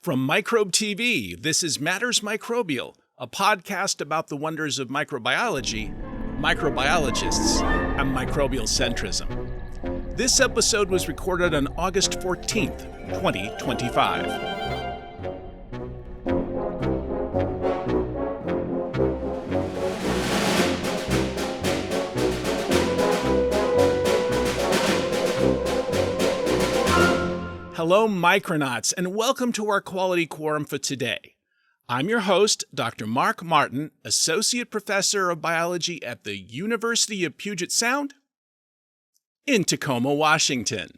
From Microbe TV, this is Matters Microbial, a podcast about the wonders of microbiology, microbiologists, and microbial centrism. This episode was recorded on August 14th, 2025. Hello, Micronauts, and welcome to our Quality Quorum for today. I'm your host, Dr. Mark Martin, Associate Professor of Biology at the University of Puget Sound in Tacoma, Washington.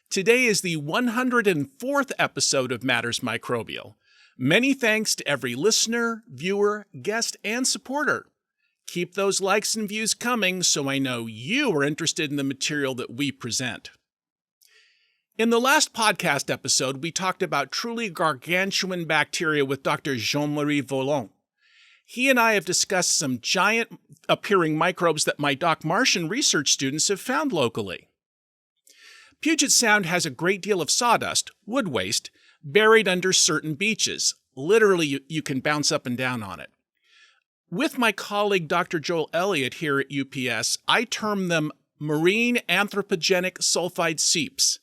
Today is the 104th episode of Matters Microbial. Many thanks to every listener, viewer, guest, and supporter. Keep those likes and views coming so I know you are interested in the material that we present. In the last podcast episode, we talked about truly gargantuan bacteria with Dr. Jean-Marie Volant. He and I have discussed some giant-appearing microbes that my Doc Martian research students have found locally. Puget Sound has a great deal of sawdust, wood waste, buried under certain beaches. Literally, you can bounce up and down on it. With my colleague Dr. Joel Elliott here at UPS, I term them marine anthropogenic sulfide seeps.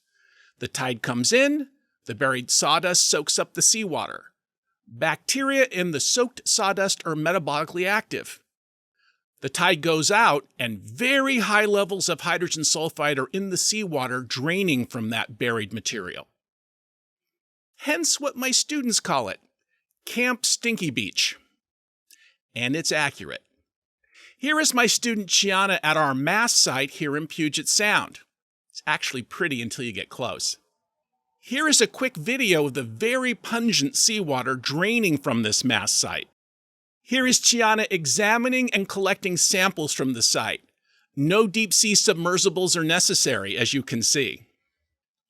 The tide comes in, the buried sawdust soaks up the seawater. Bacteria in the soaked sawdust are metabolically active. The tide goes out, and very high levels of hydrogen sulfide are in the seawater draining from that buried material. Hence what my students call it, Camp Stinky Beach. And it's accurate. Here is my student Gianna at our mass site here in Puget Sound. It's actually pretty until you get close. Here is a quick video of the very pungent seawater draining from this mass site. Here is Gianna examining and collecting samples from the site. No deep sea submersibles are necessary, as you can see.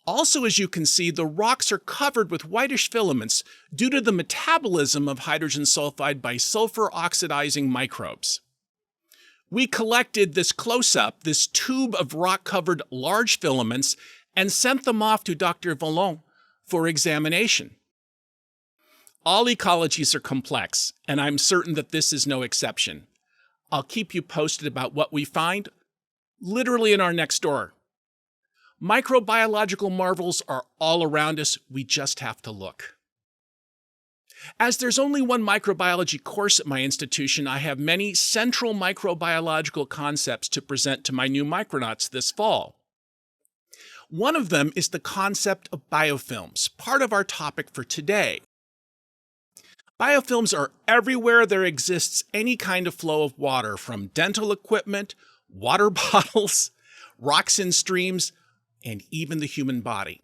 Also, as you can see, the rocks are covered with whitish filaments due to the metabolism of hydrogen sulfide by sulfur oxidizing microbes. We collected this close-up, this tube of rock-covered large filaments, and sent them off to Dr. Volant for examination. All ecologies are complex, and I'm certain that this is no exception. I'll keep you posted about what we find, literally in our next door. Microbiological marvels are all around us, we just have to look. As there's only one microbiology course at my institution, I have many central microbiological concepts to present to my new Micronauts this fall. One of them is the concept of biofilms, part of our topic for today. Biofilms are everywhere there exists any kind of flow of water, from dental equipment, water bottles, rocks in streams, and even the human body.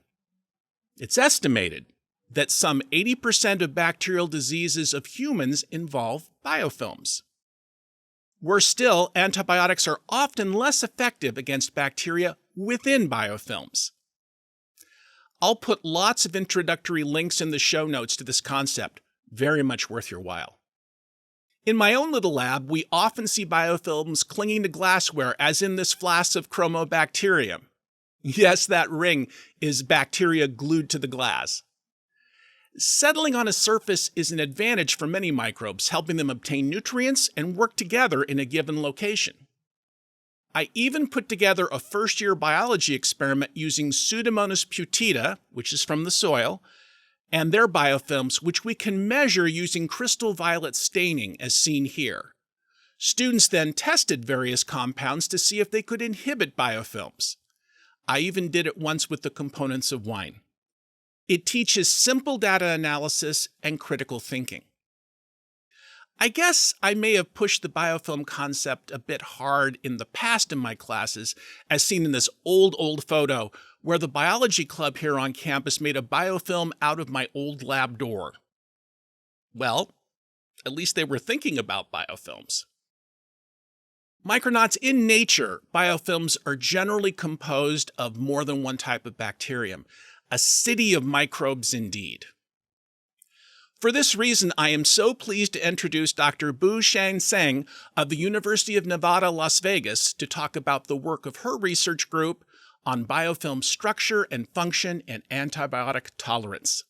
It's estimated that some 80% of bacterial diseases of humans involve biofilms. Worse still, antibiotics are often less effective against bacteria within biofilms. I'll put lots of introductory links in the show notes to this concept, very much worth your while. In my own little lab, we often see biofilms clinging to glassware, as in this flask of chromobacterium. Yes, that ring is bacteria glued to the glass. Settling on a surface is an advantage for many microbes, helping them obtain nutrients and work together in a given location. I even put together a first-year biology experiment using Pseudomonas putida, which is from the soil, and their biofilms, which we can measure using crystal violet staining, as seen here. Students then tested various compounds to see if they could inhibit biofilms. I even did it once with the components of wine. It teaches simple data analysis and critical thinking. I guess I may have pushed the biofilm concept a bit hard in the past in my classes, as seen in this old photo where the biology club here on campus made a biofilm out of my old lab door. Well, at least they were thinking about biofilms. Micronauts, in nature, biofilms are generally composed of more than one type of bacterium. A city of microbes indeed. For this reason, I am so pleased to introduce Dr. Shan Tseng of the University of Nevada, Las Vegas, to talk about the work of her research group on biofilm structure and function and antibiotic tolerance.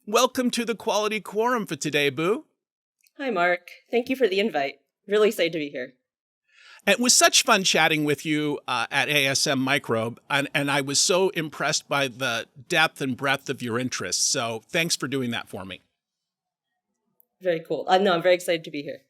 Welcome to the Quality Quorum for today, Boo. Hi, Mark. Thank you for the invite. Really excited to be here. It was such fun chatting with you at ASM Microbe, and I was so impressed by the depth and breadth of your interests. So thanks for doing that for me. Very cool. No, I'm very excited to be here.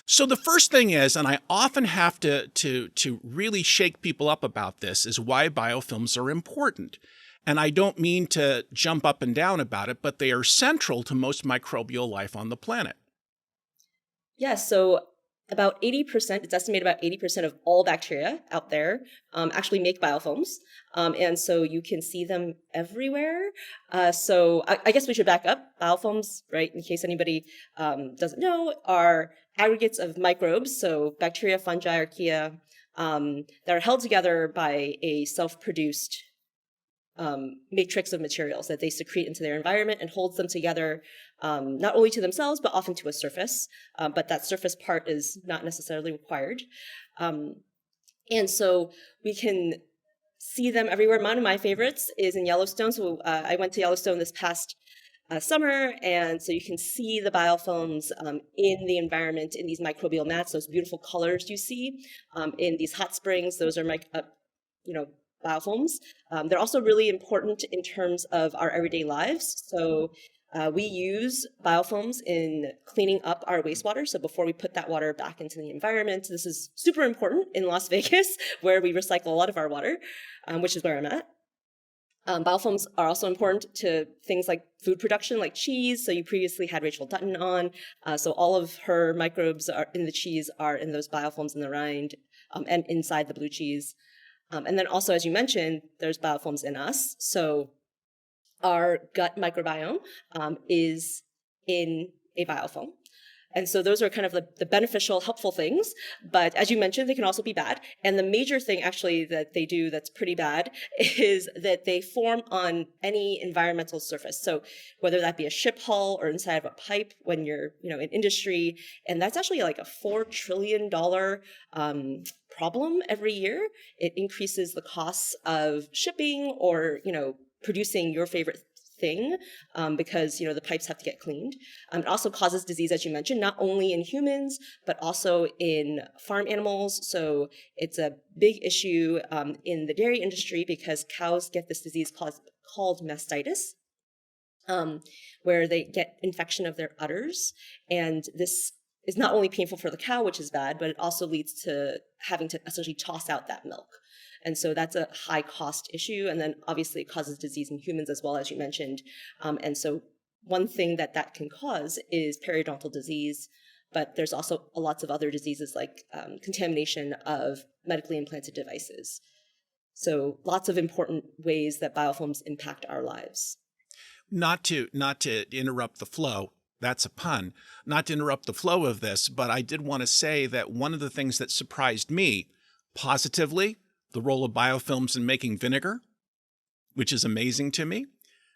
So the first thing is, and I often have to really shake people up about this, is why biofilms are important. And I don't mean to jump up and down about it, but they are central to most microbial life on the planet. Yes, so about 80%, it's estimated about 80% of all bacteria out there actually make biofilms. And so you can see them everywhere. So I guess we should back up. Biofilms, right, in case anybody doesn't know, are aggregates of microbes, so bacteria, fungi, archaea, that are held together by a self-produced matrix of materials that they secrete into their environment and holds them together, not only to themselves, but often to a surface. But that surface part is not necessarily required. And so we can see them everywhere. One of my favorites is in Yellowstone. So I went to Yellowstone this past summer, and so you can see the biofilms in the environment, in these microbial mats, those beautiful colors you see in these hot springs. Those are biofilms. They're also really important in terms of our everyday lives. So we use biofilms in cleaning up our wastewater. So before we put that water back into the environment, this is super important in Las Vegas, where we recycle a lot of our water, which is where I'm at. Biofilms are also important to things like food production, like cheese. So you previously had Rachel Dutton on. So all of her microbes are in the cheese are in those biofilms in the rind and inside the blue cheese. And then also, as you mentioned, there's biofilms in us. So our gut microbiome is in a biofilm. And so those are kind of the beneficial, helpful things. But as you mentioned, they can also be bad. And the major thing actually that they do that's pretty bad is that they form on any environmental surface. So whether that be a ship hull or inside of a pipe when you're, in industry, and that's actually like a $4 trillion problem every year. It increases the costs of shipping or, producing your favorite thing because the pipes have to get cleaned. It also causes disease, as you mentioned, not only in humans but also in farm animals. So it's a big issue in the dairy industry because cows get this disease called mastitis, where they get infection of their udders, and this is not only painful for the cow, which is bad, but it also leads to having to essentially toss out that milk. And so that's a high cost issue. And then obviously it causes disease in humans as well, as you mentioned. And so one thing that can cause is periodontal disease, but there's also lots of other diseases like contamination of medically implanted devices. So lots of important ways that biofilms impact our lives. Not to interrupt the flow. That's a pun. Not to interrupt the flow of this, but I did want to say that one of the things that surprised me positively, the role of biofilms in making vinegar, which is amazing to me.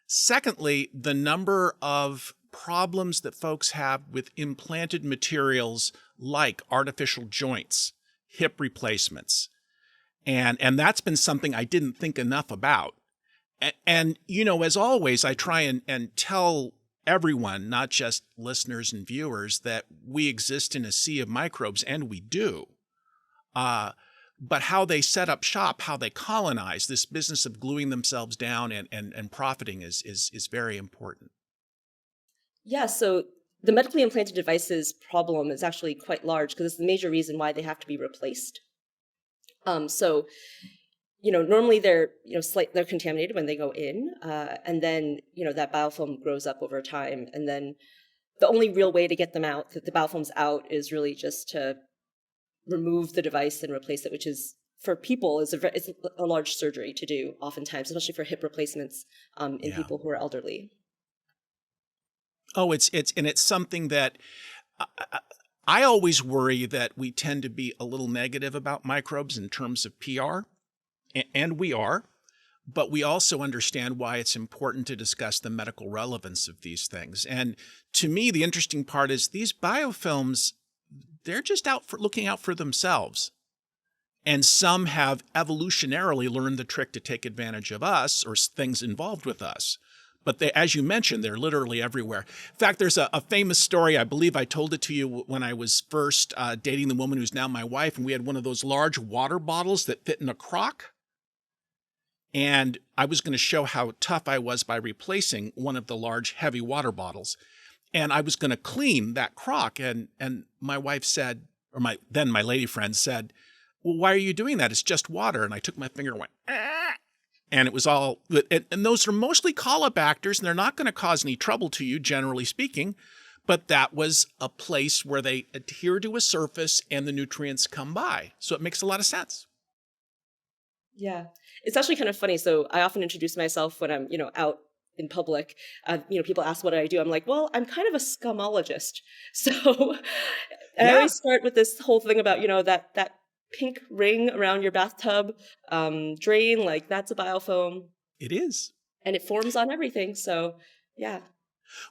Secondly, the number of problems that folks have with implanted materials like artificial joints, hip replacements. And that's been something I didn't think enough about. And as always, I try and tell everyone, not just listeners and viewers, that we exist in a sea of microbes, and we do. But how they set up shop, how they colonize, this business of gluing themselves down and profiting is very important. Yeah, so the medically implanted devices problem is actually quite large because it's the major reason why they have to be replaced. Normally they're contaminated when they go in, and then that biofilm grows up over time, and then the only real way to get them out, the biofilms out, is really just to remove the device and replace it, which is for people is a large surgery to do oftentimes, especially for hip replacements in people who are elderly. Oh, it's something that I always worry that we tend to be a little negative about microbes in terms of PR, and we are, but we also understand why it's important to discuss the medical relevance of these things. And to me, the interesting part is these biofilms, they're just looking out for themselves. And some have evolutionarily learned the trick to take advantage of us or things involved with us. But they, as you mentioned, they're literally everywhere. In fact, there's a famous story. I believe I told it to you when I was first dating the woman who's now my wife, and we had one of those large water bottles that fit in a crock. And I was going to show how tough I was by replacing one of the large, heavy water bottles. And I was going to clean that crock. And my wife said, or my lady friend said, well, why are you doing that? It's just water. And I took my finger and went, ah, and it was all, and those are mostly Caulifactors, and they're not going to cause any trouble to you, generally speaking. But that was a place where they adhere to a surface and the nutrients come by. So it makes a lot of sense. Yeah, it's actually kind of funny. So I often introduce myself when I'm, out in public. People ask what I do. I'm like, well, I'm kind of a scumologist. So I Yeah, always start with this whole thing about, that pink ring around your bathtub drain, like that's a biofilm, it is. and it forms on everything. So yeah.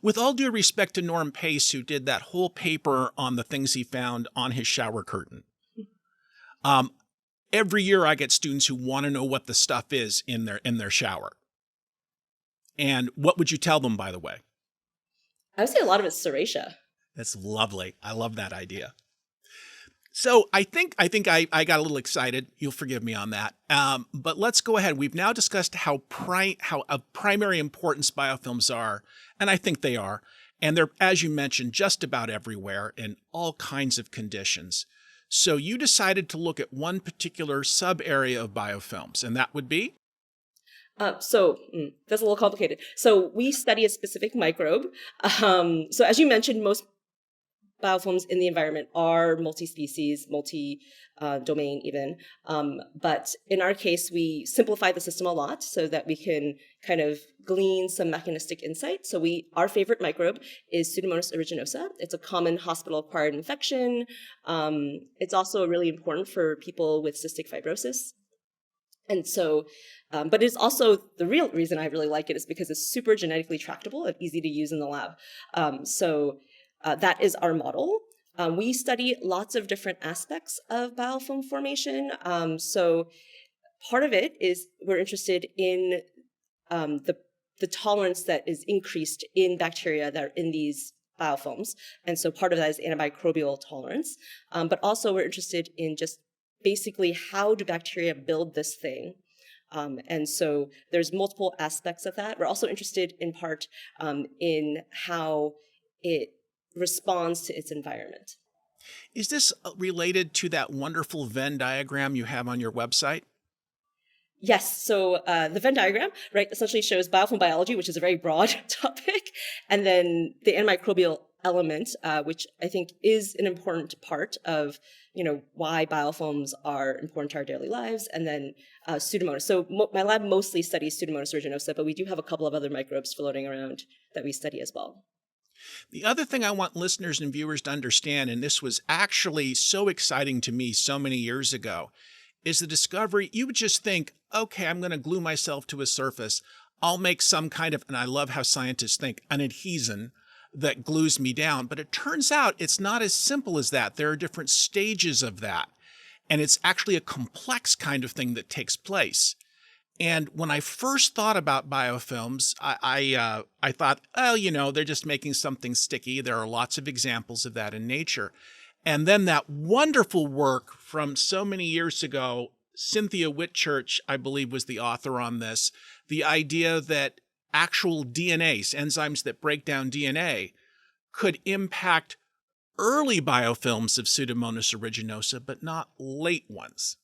With all due respect to Norm Pace, who did that whole paper on the things he found on his shower curtain, um, every year I get students who want to know what the stuff is in their shower. And what would you tell them, by the way? I would say a lot of it's Serratia. That's lovely. I love that idea. So I think I got a little excited. You'll forgive me on that. But let's go ahead. We've now discussed how of primary importance biofilms are, and I think they are. And they're, as you mentioned, just about everywhere in all kinds of conditions. So you decided to look at one particular sub area of biofilms, and that would be? That's a little complicated. So we study a specific microbe. So as you mentioned, most biofilms in the environment are multi-species, multi-domain even. But in our case, we simplify the system a lot so that we can kind of glean some mechanistic insight. So our favorite microbe is Pseudomonas aeruginosa. It's a common hospital-acquired infection. It's also really important for people with cystic fibrosis. And so, but it's also, the real reason I really like it is because it's super genetically tractable and easy to use in the lab. That is our model. We study lots of different aspects of biofilm formation. So part of it is we're interested in the tolerance that is increased in bacteria that are in these biofilms. And so part of that is antimicrobial tolerance. But also we're interested in just basically how do bacteria build this thing. And so there's multiple aspects of that. We're also interested in part in how it responds to its environment. Is this related to that wonderful Venn diagram you have on your website? Yes. So the Venn diagram, right, essentially shows biofilm biology, which is a very broad topic, and then the antimicrobial element, which I think is an important part of, why biofilms are important to our daily lives, and then Pseudomonas. So my lab mostly studies Pseudomonas aeruginosa, but we do have a couple of other microbes floating around that we study as well. The other thing I want listeners and viewers to understand, and this was actually so exciting to me so many years ago, is the discovery. You would just think, okay, I'm going to glue myself to a surface. I'll make some kind of, and I love how scientists think, an adhesion that glues me down. But it turns out it's not as simple as that. There are different stages of that. And it's actually a complex kind of thing that takes place. And when I first thought about biofilms, I thought, oh, they're just making something sticky. There are lots of examples of that in nature. And then that wonderful work from so many years ago, Cynthia Whitchurch, I believe, was the author on this, the idea that actual DNase, enzymes that break down DNA, could impact early biofilms of Pseudomonas aeruginosa, but not late ones.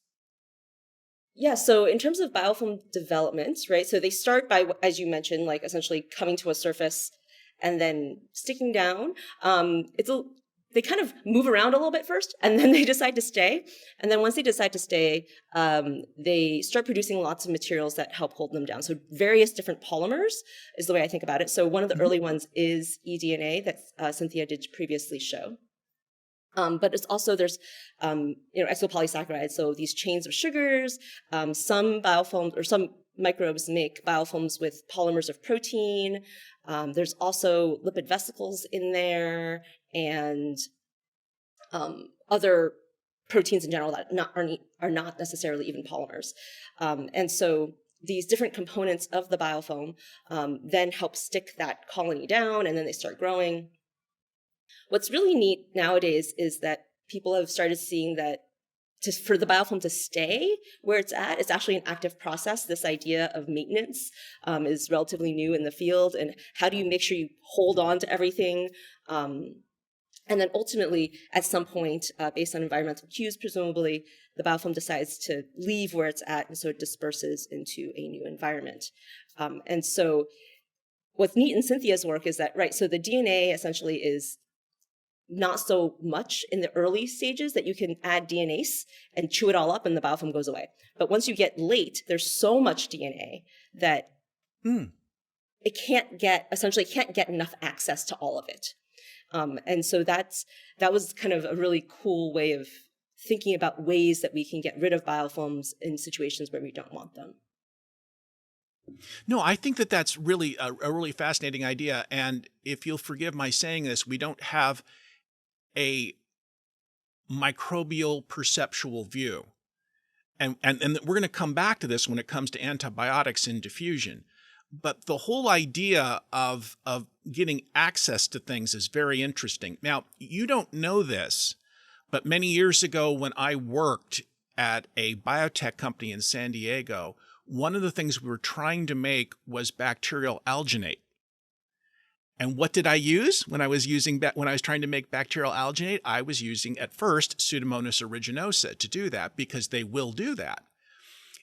Yeah, so in terms of biofilm development, right, so they start by, as you mentioned, like essentially coming to a surface and then sticking down. They kind of move around a little bit first, and then they decide to stay. And then once they decide to stay, they start producing lots of materials that help hold them down. So various different polymers is the way I think about it. So one of the early ones is eDNA that Cynthia did previously show. But it's also, there's, exopolysaccharides. So these chains of sugars, some biofilms or some microbes make biofilms with polymers of protein. There's also lipid vesicles in there and other proteins in general that are not necessarily even polymers. And so these different components of the biofilm then help stick that colony down, and then they start growing. What's really neat nowadays is that people have started seeing that for the biofilm to stay where it's at, it's actually an active process. This idea of maintenance is relatively new in the field. And how do you make sure you hold on to everything? And then ultimately, at some point, based on environmental cues, presumably, the biofilm decides to leave where it's at, and so it disperses into a new environment. And so what's neat in Cynthia's work is that, right, so the DNA essentially is not so much in the early stages that you can add DNase and chew it all up and the biofilm goes away. But once you get late, there's so much DNA that it can't get enough access to all of it. And so that was kind of a really cool way of thinking about ways that we can get rid of biofilms in situations where we don't want them. No, I think that that's really a really fascinating idea. And if you'll forgive my saying this, we don't have a microbial perceptual view. And we're going to come back to this when it comes to antibiotics in diffusion. But the whole idea of getting access to things is very interesting. Now, you don't know this, but many years ago when I worked at a biotech company in San Diego, one of the things we were trying to make was bacterial alginate. And what did I use when I was trying to make bacterial alginate? I was using at first Pseudomonas aeruginosa to do that because they will do that.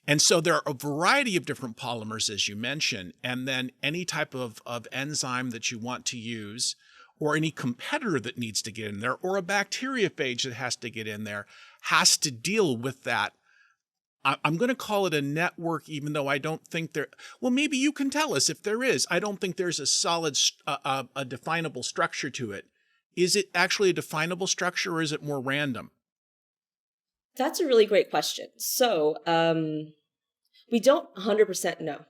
And so there are a variety of different polymers, as you mentioned, and then any type of enzyme that you want to use, or any competitor that needs to get in there, or a bacteriophage that has to get in there, has to deal with that. I'm going to call it a network, even though I don't think well, maybe you can tell us if there is. I don't think there's a solid, a definable structure to it. Is it actually a definable structure, or is it more random? That's a really great question. So we don't 100% know.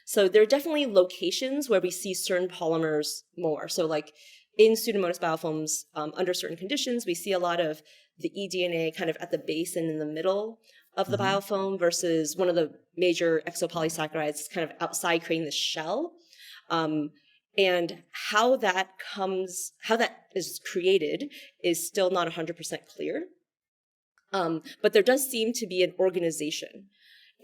So there are definitely locations where we see certain polymers more. So like in Pseudomonas biofilms, under certain conditions, we see a lot of the eDNA kind of at the base and in the middle of the biofilm versus one of the major exopolysaccharides kind of outside creating this shell. And how that is created is still not 100% clear. But there does seem to be an organization.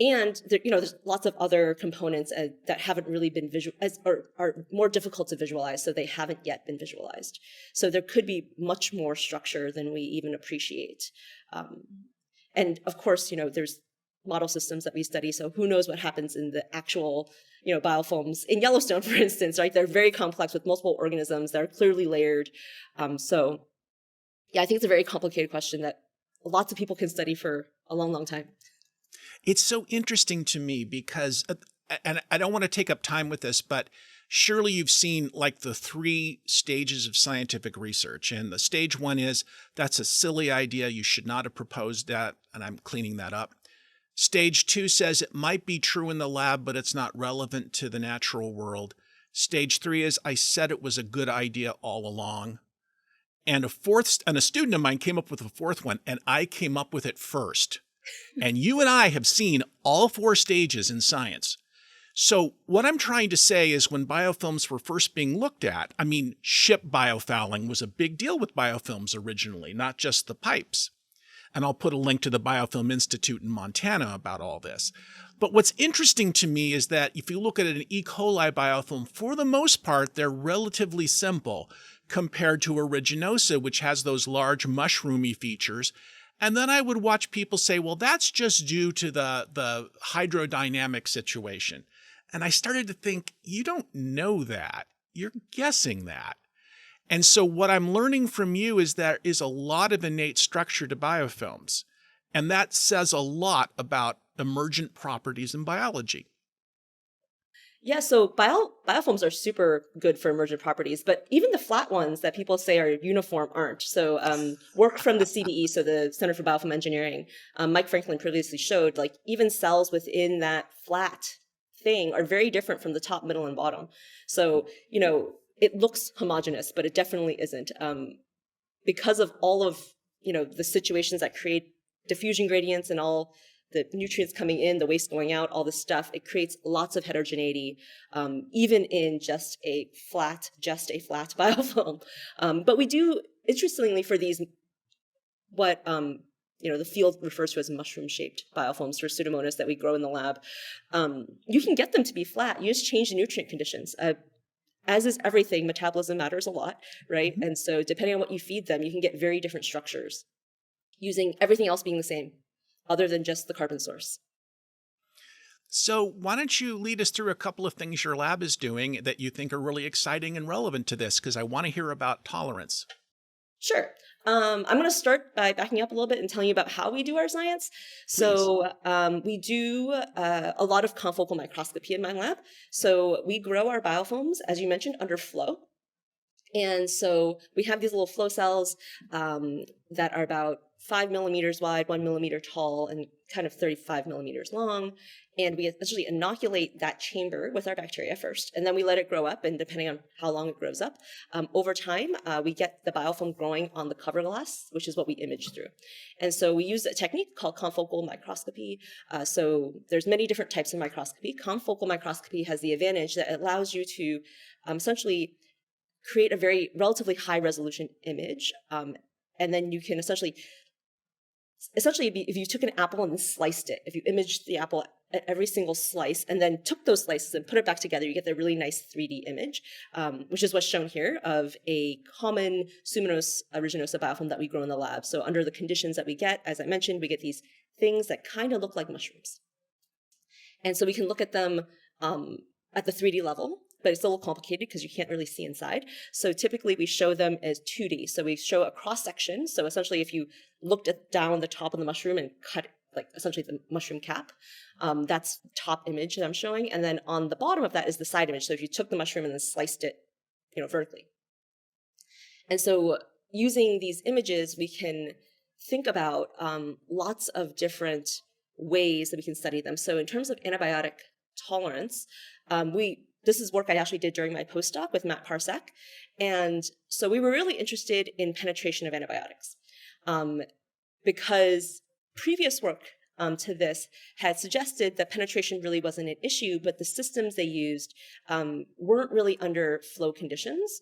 And there's lots of other components that haven't really been visualized or are more difficult to visualize, so they haven't yet been visualized. So there could be much more structure than we even appreciate. And of course, there's model systems that we study, so who knows what happens in the actual, biofilms in Yellowstone, for instance, right? They're very complex with multiple organisms that are clearly layered. So yeah, I think it's a very complicated question that lots of people can study for a long, long time. It's so interesting to me because, and I don't want to take up time with this, but surely you've seen like the 3 stages of scientific research. And the stage 1 is, that's a silly idea. You should not have proposed that. And I'm cleaning that up. Stage 2 says it might be true in the lab, but it's not relevant to the natural world. Stage 3 is, I said it was a good idea all along. And a student of mine came up with a 4th one, and I came up with it first. And you and I have seen all 4 stages in science. So what I'm trying to say is when biofilms were first being looked at, ship biofouling was a big deal with biofilms originally, not just the pipes. And I'll put a link to the Biofilm Institute in Montana about all this. But what's interesting to me is that if you look at an E. coli biofilm, for the most part, they're relatively simple compared to aeruginosa, which has those large mushroomy features. And then I would watch people say, well, that's just due to the hydrodynamic situation. And I started to think, you don't know that. You're guessing that. And so what I'm learning from you is there is a lot of innate structure to biofilms. And that says a lot about emergent properties in biology. Yeah, so biofilms are super good for emergent properties, but even the flat ones that people say are uniform aren't. So work from the CBE, so the Center for Biofilm Engineering, Mike Franklin previously showed, like even cells within that flat thing are very different from the top, middle, and bottom. So, it looks homogeneous, but it definitely isn't. Because of all of, the situations that create diffusion gradients and all the nutrients coming in, the waste going out, all this stuff. It creates lots of heterogeneity, even in just a flat biofilm. But we do, interestingly, for these, what the field refers to as mushroom-shaped biofilms for Pseudomonas that we grow in the lab, you can get them to be flat. You just change the nutrient conditions. As is everything, metabolism matters a lot, right? And so depending on what you feed them, you can get very different structures, using everything else being the same, other than just the carbon source. So why don't you lead us through a couple of things your lab is doing that you think are really exciting and relevant to this, because I want to hear about tolerance. Sure. I'm going to start by backing up a little bit and telling you about how we do our science. So we do a lot of confocal microscopy in my lab. So we grow our biofilms, as you mentioned, under flow. And so we have these little flow cells that are about 5 millimeters wide, 1 millimeter tall, and kind of 35 millimeters long. And we essentially inoculate that chamber with our bacteria first, and then we let it grow up. And depending on how long it grows up, over time, we get the biofilm growing on the cover glass, which is what we image through. And so we use a technique called confocal microscopy. So there's many different types of microscopy. Confocal microscopy has the advantage that it allows you to essentially create a very relatively high resolution image. And then you can essentially, if you took an apple and sliced it, if you imaged the apple at every single slice and then took those slices and put it back together, you get the really nice 3D image, which is what's shown here of a common Pseudomonas aeruginosa biofilm that we grow in the lab. So under the conditions that we get, as I mentioned, we get these things that kind of look like mushrooms. And so we can look at them at the 3D level, but it's a little complicated because you can't really see inside. So typically we show them as 2D. So we show a cross section. So essentially if you looked down the top of the mushroom and cut like essentially the mushroom cap, that's the top image that I'm showing. And then on the bottom of that is the side image. So if you took the mushroom and then sliced it, vertically. And so using these images, we can think about lots of different ways that we can study them. So in terms of antibiotic tolerance, this is work I actually did during my postdoc with Matt Parsek. And so we were really interested in penetration of antibiotics because previous work to this had suggested that penetration really wasn't an issue, but the systems they used weren't really under flow conditions.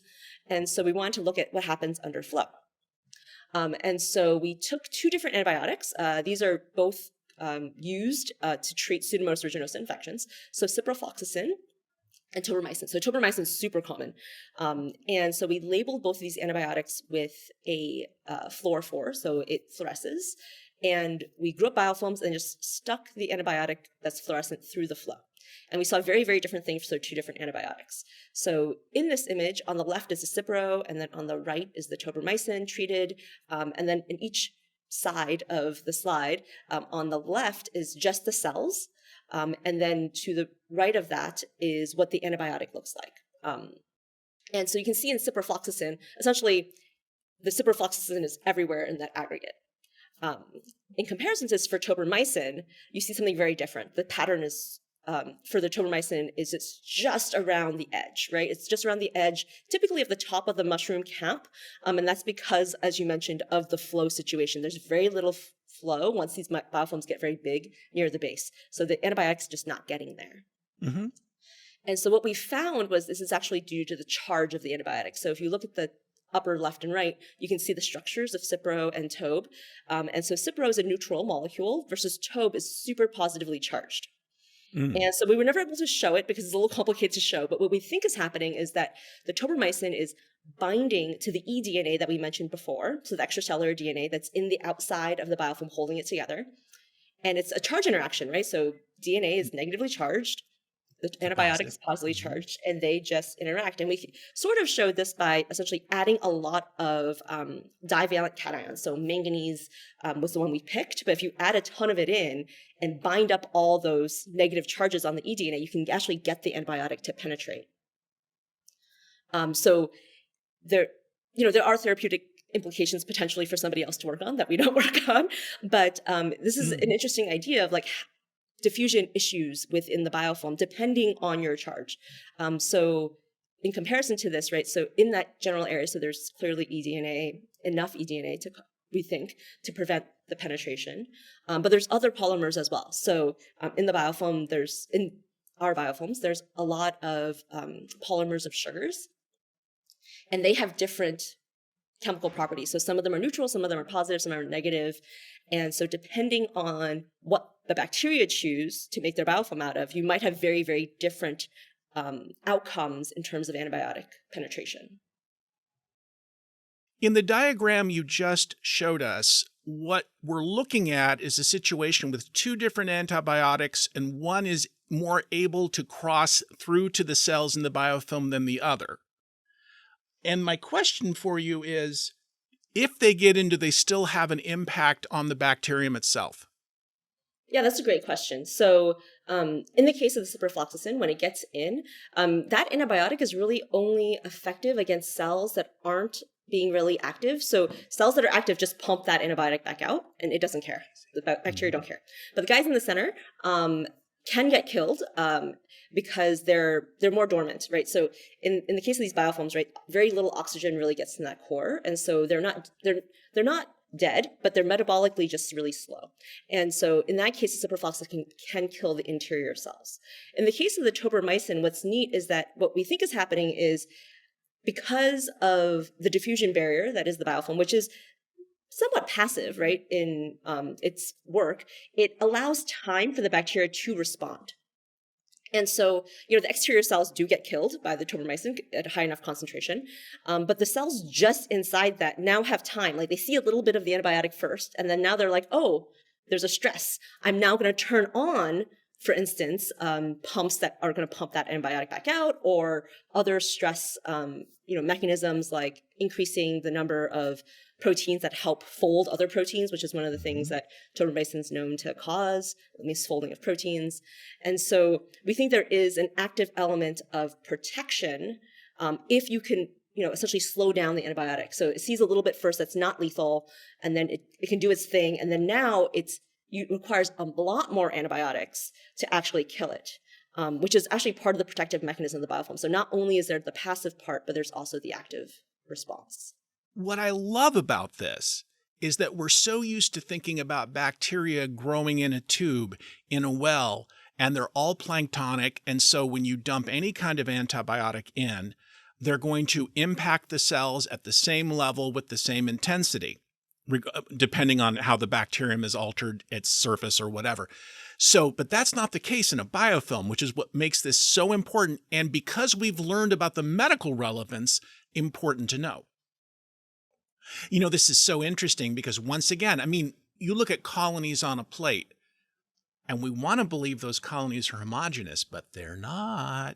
And so we wanted to look at what happens under flow. And so we took 2 different antibiotics. These are both used to treat Pseudomonas aeruginosa infections. So ciprofloxacin and tobramycin. So tobramycin is super common. And so we labeled both of these antibiotics with a fluorophore, so it fluoresces. And we grew up biofilms and just stuck the antibiotic that's fluorescent through the flow. And we saw very, very different things for 2 different antibiotics. So in this image, on the left is the cipro, and then on the right is the tobramycin treated. And then in each side of the slide, on the left is just the cells. And then to the right of that is what the antibiotic looks like. And so you can see in ciprofloxacin, essentially, the ciprofloxacin is everywhere in that aggregate. In comparison to this for tobramycin, you see something very different. The pattern is, for the tobramycin, is it's just around the edge, right? It's just around the edge, typically of the top of the mushroom cap. And that's because, as you mentioned, of the flow situation. There's very little flow once these biofilms get very big near the base. So the antibiotic's just not getting there. Mm-hmm. And so what we found was this is actually due to the charge of the antibiotic. So if you look at the upper left and right, you can see the structures of cipro and tob. And so cipro is a neutral molecule versus tob is super positively charged. And so we were never able to show it because it's a little complicated to show. But what we think is happening is that the tobramycin is binding to the eDNA that we mentioned before, so the extracellular DNA that's in the outside of the biofilm holding it together. And it's a charge interaction, right? So DNA is negatively charged, the antibiotic is positively charged, and they just interact. And we sort of showed this by essentially adding a lot of divalent cations. So manganese was the one we picked, but if you add a ton of it in and bind up all those negative charges on the eDNA, you can actually get the antibiotic to penetrate. So there are therapeutic implications potentially for somebody else to work on that we don't work on, but this is an interesting idea of like diffusion issues within the biofilm depending on your charge. So in comparison to this, right, so in that general area, so there's clearly enough eDNA to we think, to prevent the penetration. But there's other polymers as well. So in our biofilms, there's a lot of polymers of sugars, and they have different chemical properties. So some of them are neutral, some of them are positive, some are negative. And so depending on what the bacteria choose to make their biofilm out of, you might have very, very different outcomes in terms of antibiotic penetration. In the diagram you just showed us, what we're looking at is a situation with two different antibiotics, and one is more able to cross through to the cells in the biofilm than the other. And my question for you is, if they get in, do they still have an impact on the bacterium itself? Yeah, that's a great question. So in the case of the ciprofloxacin, when it gets in, that antibiotic is really only effective against cells that aren't being really active. So cells that are active just pump that antibiotic back out, and it doesn't care. The bacteria don't care. But the guys in the center can get killed because they're more dormant, right? So in the case of these biofilms, right, very little oxygen really gets in that core, and so they're not dead, but they're metabolically just really slow. And so in that case, the ciprofloxacin can kill the interior cells. In the case of the tobramycin, what's neat is that what we think is happening is because of the diffusion barrier that is the biofilm, which is somewhat passive, right, in its work, it allows time for the bacteria to respond. And so, the exterior cells do get killed by the tobramycin at a high enough concentration, but the cells just inside that now have time. Like, they see a little bit of the antibiotic first, and then now they're like, oh, there's a stress. I'm now going to turn on, for instance, pumps that are going to pump that antibiotic back out, or other stress, mechanisms like increasing the number of proteins that help fold other proteins, which is one of the things that tobramycin is known to cause, misfolding of proteins. And so we think there is an active element of protection if you can, essentially slow down the antibiotic. So it sees a little bit first that's not lethal, and then it can do its thing, and then now it requires a lot more antibiotics to actually kill it, which is actually part of the protective mechanism of the biofilm. So not only is there the passive part, but there's also the active response. What I love about this is that we're so used to thinking about bacteria growing in a tube, in a well, and they're all planktonic. And so when you dump any kind of antibiotic in, they're going to impact the cells at the same level with the same intensity, depending on how the bacterium has altered its surface or whatever. So, but that's not the case in a biofilm, which is what makes this so important. And because we've learned about the medical relevance, important to know. This is so interesting because once again, you look at colonies on a plate and we want to believe those colonies are homogeneous, but they're not,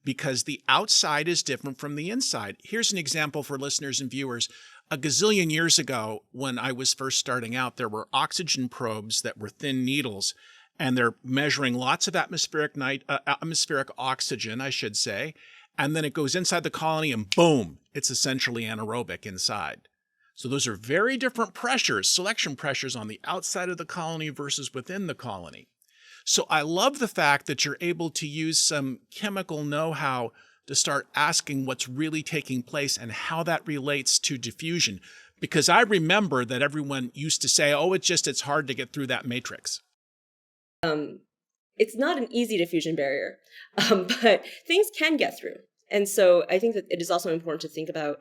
because the outside is different from the inside. Here's an example for listeners and viewers. A gazillion years ago, when I was first starting out, there were oxygen probes that were thin needles, and they're measuring lots of atmospheric oxygen, I should say, and then it goes inside the colony and boom, it's essentially anaerobic inside. So those are very different pressures, selection pressures on the outside of the colony versus within the colony. So I love the fact that you're able to use some chemical know-how to start asking what's really taking place and how that relates to diffusion. Because I remember that everyone used to say, oh, it's hard to get through that matrix. It's not an easy diffusion barrier, but things can get through. And so I think that it is also important to think about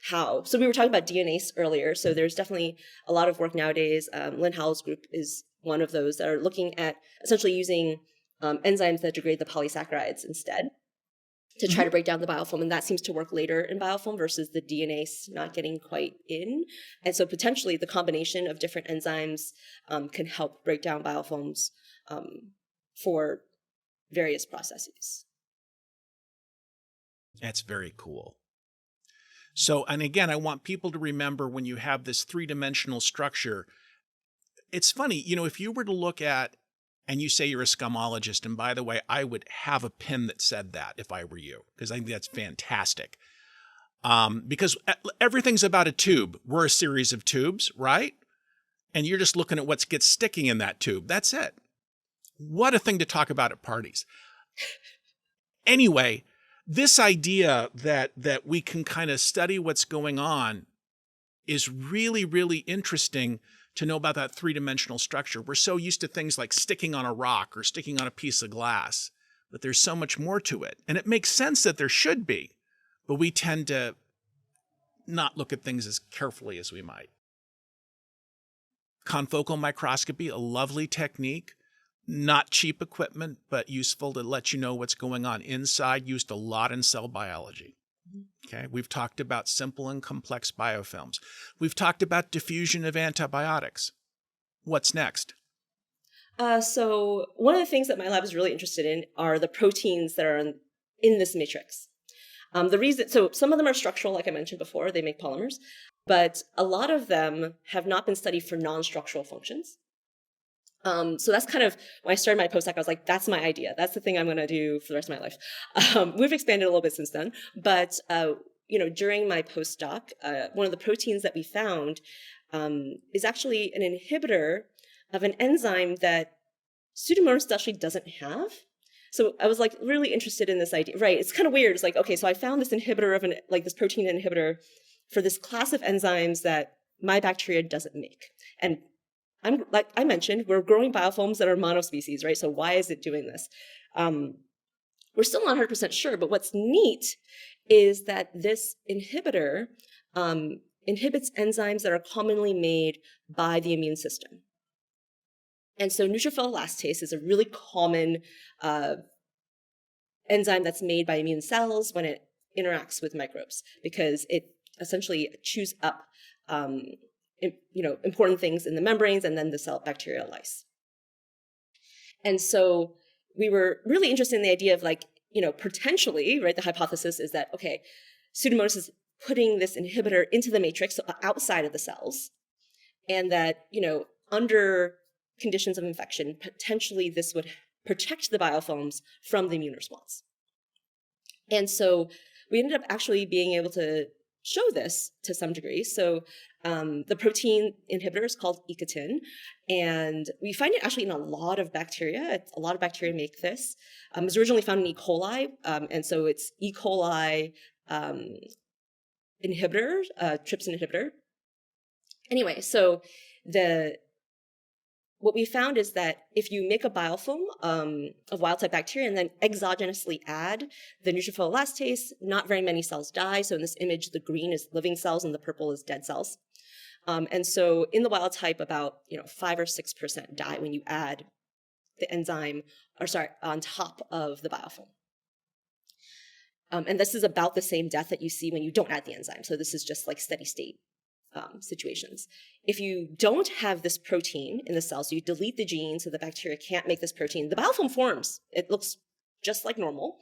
how. So we were talking about DNA earlier. So there's definitely a lot of work nowadays. Lynn Howell's group is one of those that are looking at essentially using enzymes that degrade the polysaccharides instead to try to break down the biofilm. And that seems to work later in biofilm versus the DNA not getting quite in. And so potentially the combination of different enzymes can help break down biofilms for various processes. That's very cool. So, and again, I want people to remember when you have this three-dimensional structure, it's funny, if you were to look at, and you say you're a scumologist, and by the way, I would have a pin that said that if I were you, because I think that's fantastic. Because everything's about a tube. We're a series of tubes, right? And you're just looking at what gets sticking in that tube. That's it. What a thing to talk about at parties. Anyway, this idea that we can kind of study what's going on is really, really interesting to know about that three-dimensional structure. We're so used to things like sticking on a rock or sticking on a piece of glass, but there's so much more to it. And it makes sense that there should be, but we tend to not look at things as carefully as we might. Confocal microscopy, a lovely technique, not cheap equipment, but useful to let you know what's going on inside, used a lot in cell biology. Okay, we've talked about simple and complex biofilms. We've talked about diffusion of antibiotics. What's next? So one of the things that my lab is really interested in are the proteins that are in this matrix. So some of them are structural, like I mentioned before, they make polymers, but a lot of them have not been studied for non-structural functions. So that's kind of, when I started my postdoc, I was like, that's my idea. That's the thing I'm going to do for the rest of my life. We've expanded a little bit since then, but during my postdoc, one of the proteins that we found is actually an inhibitor of an enzyme that Pseudomonas actually doesn't have. So I was like really interested in this idea, right? It's kind of weird. It's like, okay, so I found this inhibitor of this protein inhibitor for this class of enzymes that my bacteria doesn't make. And like I mentioned, we're growing biofilms that are monospecies, right? So why is it doing this? We're still not 100% sure, but what's neat is that this inhibitor inhibits enzymes that are commonly made by the immune system. And so neutrophil elastase is a really common enzyme that's made by immune cells when it interacts with microbes, because it essentially chews up important things in the membranes and then the cell bacterial lyse. And so we were really interested in the idea of potentially, right, the hypothesis is that, okay, Pseudomonas is putting this inhibitor into the matrix, so outside of the cells, and that, under conditions of infection, potentially this would protect the biofilms from the immune response. And so we ended up actually being able to show this to some degree. So the protein inhibitor is called Ecotin, and we find it actually in a lot of bacteria. A lot of bacteria make this. It was originally found in E. coli, and so it's E. coli inhibitor, trypsin inhibitor. Anyway, so what we found is that if you make a biofilm of wild-type bacteria and then exogenously add the neutrophil elastase, not very many cells die. So in this image, the green is living cells and the purple is dead cells. And so in the wild type, about 5 or 6% die when you add the enzyme, on top of the biofilm. And this is about the same death that you see when you don't add the enzyme. So this is just like steady state situations. If you don't have this protein in the cell, so you delete the gene so the bacteria can't make this protein, the biofilm forms. It looks just like normal.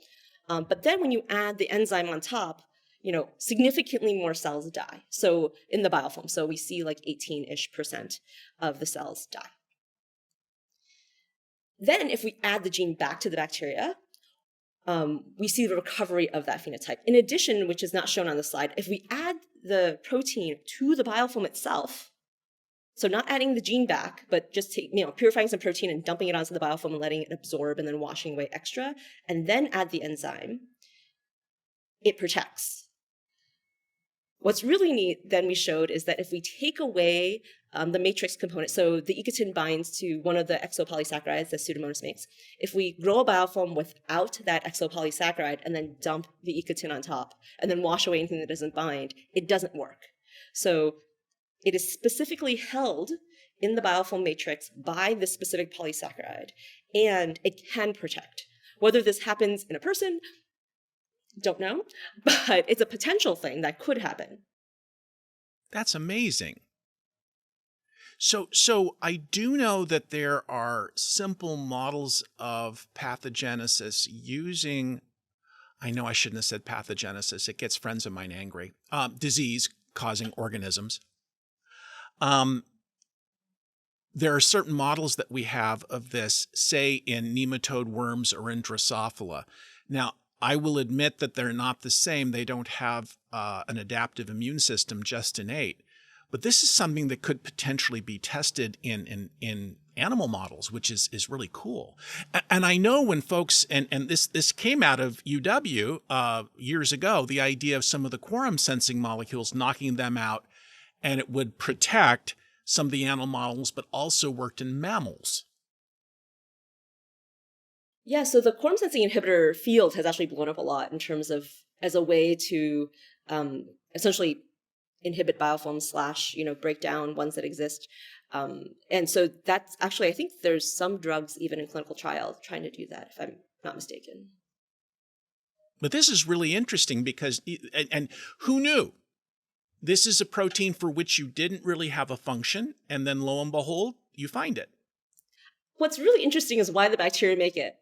But then when you add the enzyme on top, significantly more cells die. So in the biofilm, so we see like 18-ish% of the cells die. Then if we add the gene back to the bacteria, we see the recovery of that phenotype. In addition, which is not shown on the slide, if we add the protein to the biofilm itself, so not adding the gene back, but just purifying some protein and dumping it onto the biofilm and letting it absorb and then washing away extra, and then add the enzyme, it protects. What's really neat, then we showed, is that if we take away the matrix component, so the Ecotin binds to one of the exopolysaccharides that Pseudomonas makes. If we grow a biofilm without that exopolysaccharide and then dump the Ecotin on top and then wash away anything that doesn't bind, it doesn't work. So it is specifically held in the biofilm matrix by this specific polysaccharide, and it can protect. Whether this happens in a person, don't know, but it's a potential thing that could happen. That's amazing. So I do know that there are simple models of pathogenesis using, I know I shouldn't have said pathogenesis, it gets friends of mine angry, disease-causing organisms. There are certain models that we have of this, say in nematode worms or in Drosophila. Now, I will admit that they're not the same. They don't have an adaptive immune system, just innate. But this is something that could potentially be tested in animal models, which is really cool. And I know when folks, and this came out of UW years ago, the idea of some of the quorum sensing molecules, knocking them out and it would protect some of the animal models, but also worked in mammals. Yeah, so the quorum sensing inhibitor field has actually blown up a lot in terms of as a way to essentially inhibit biofilms slash, break down ones that exist. And so that's actually, I think there's some drugs even in clinical trials trying to do that, if I'm not mistaken. But this is really interesting because, and who knew? This is a protein for which you didn't really have a function, and then lo and behold, you find it. What's really interesting is why the bacteria make it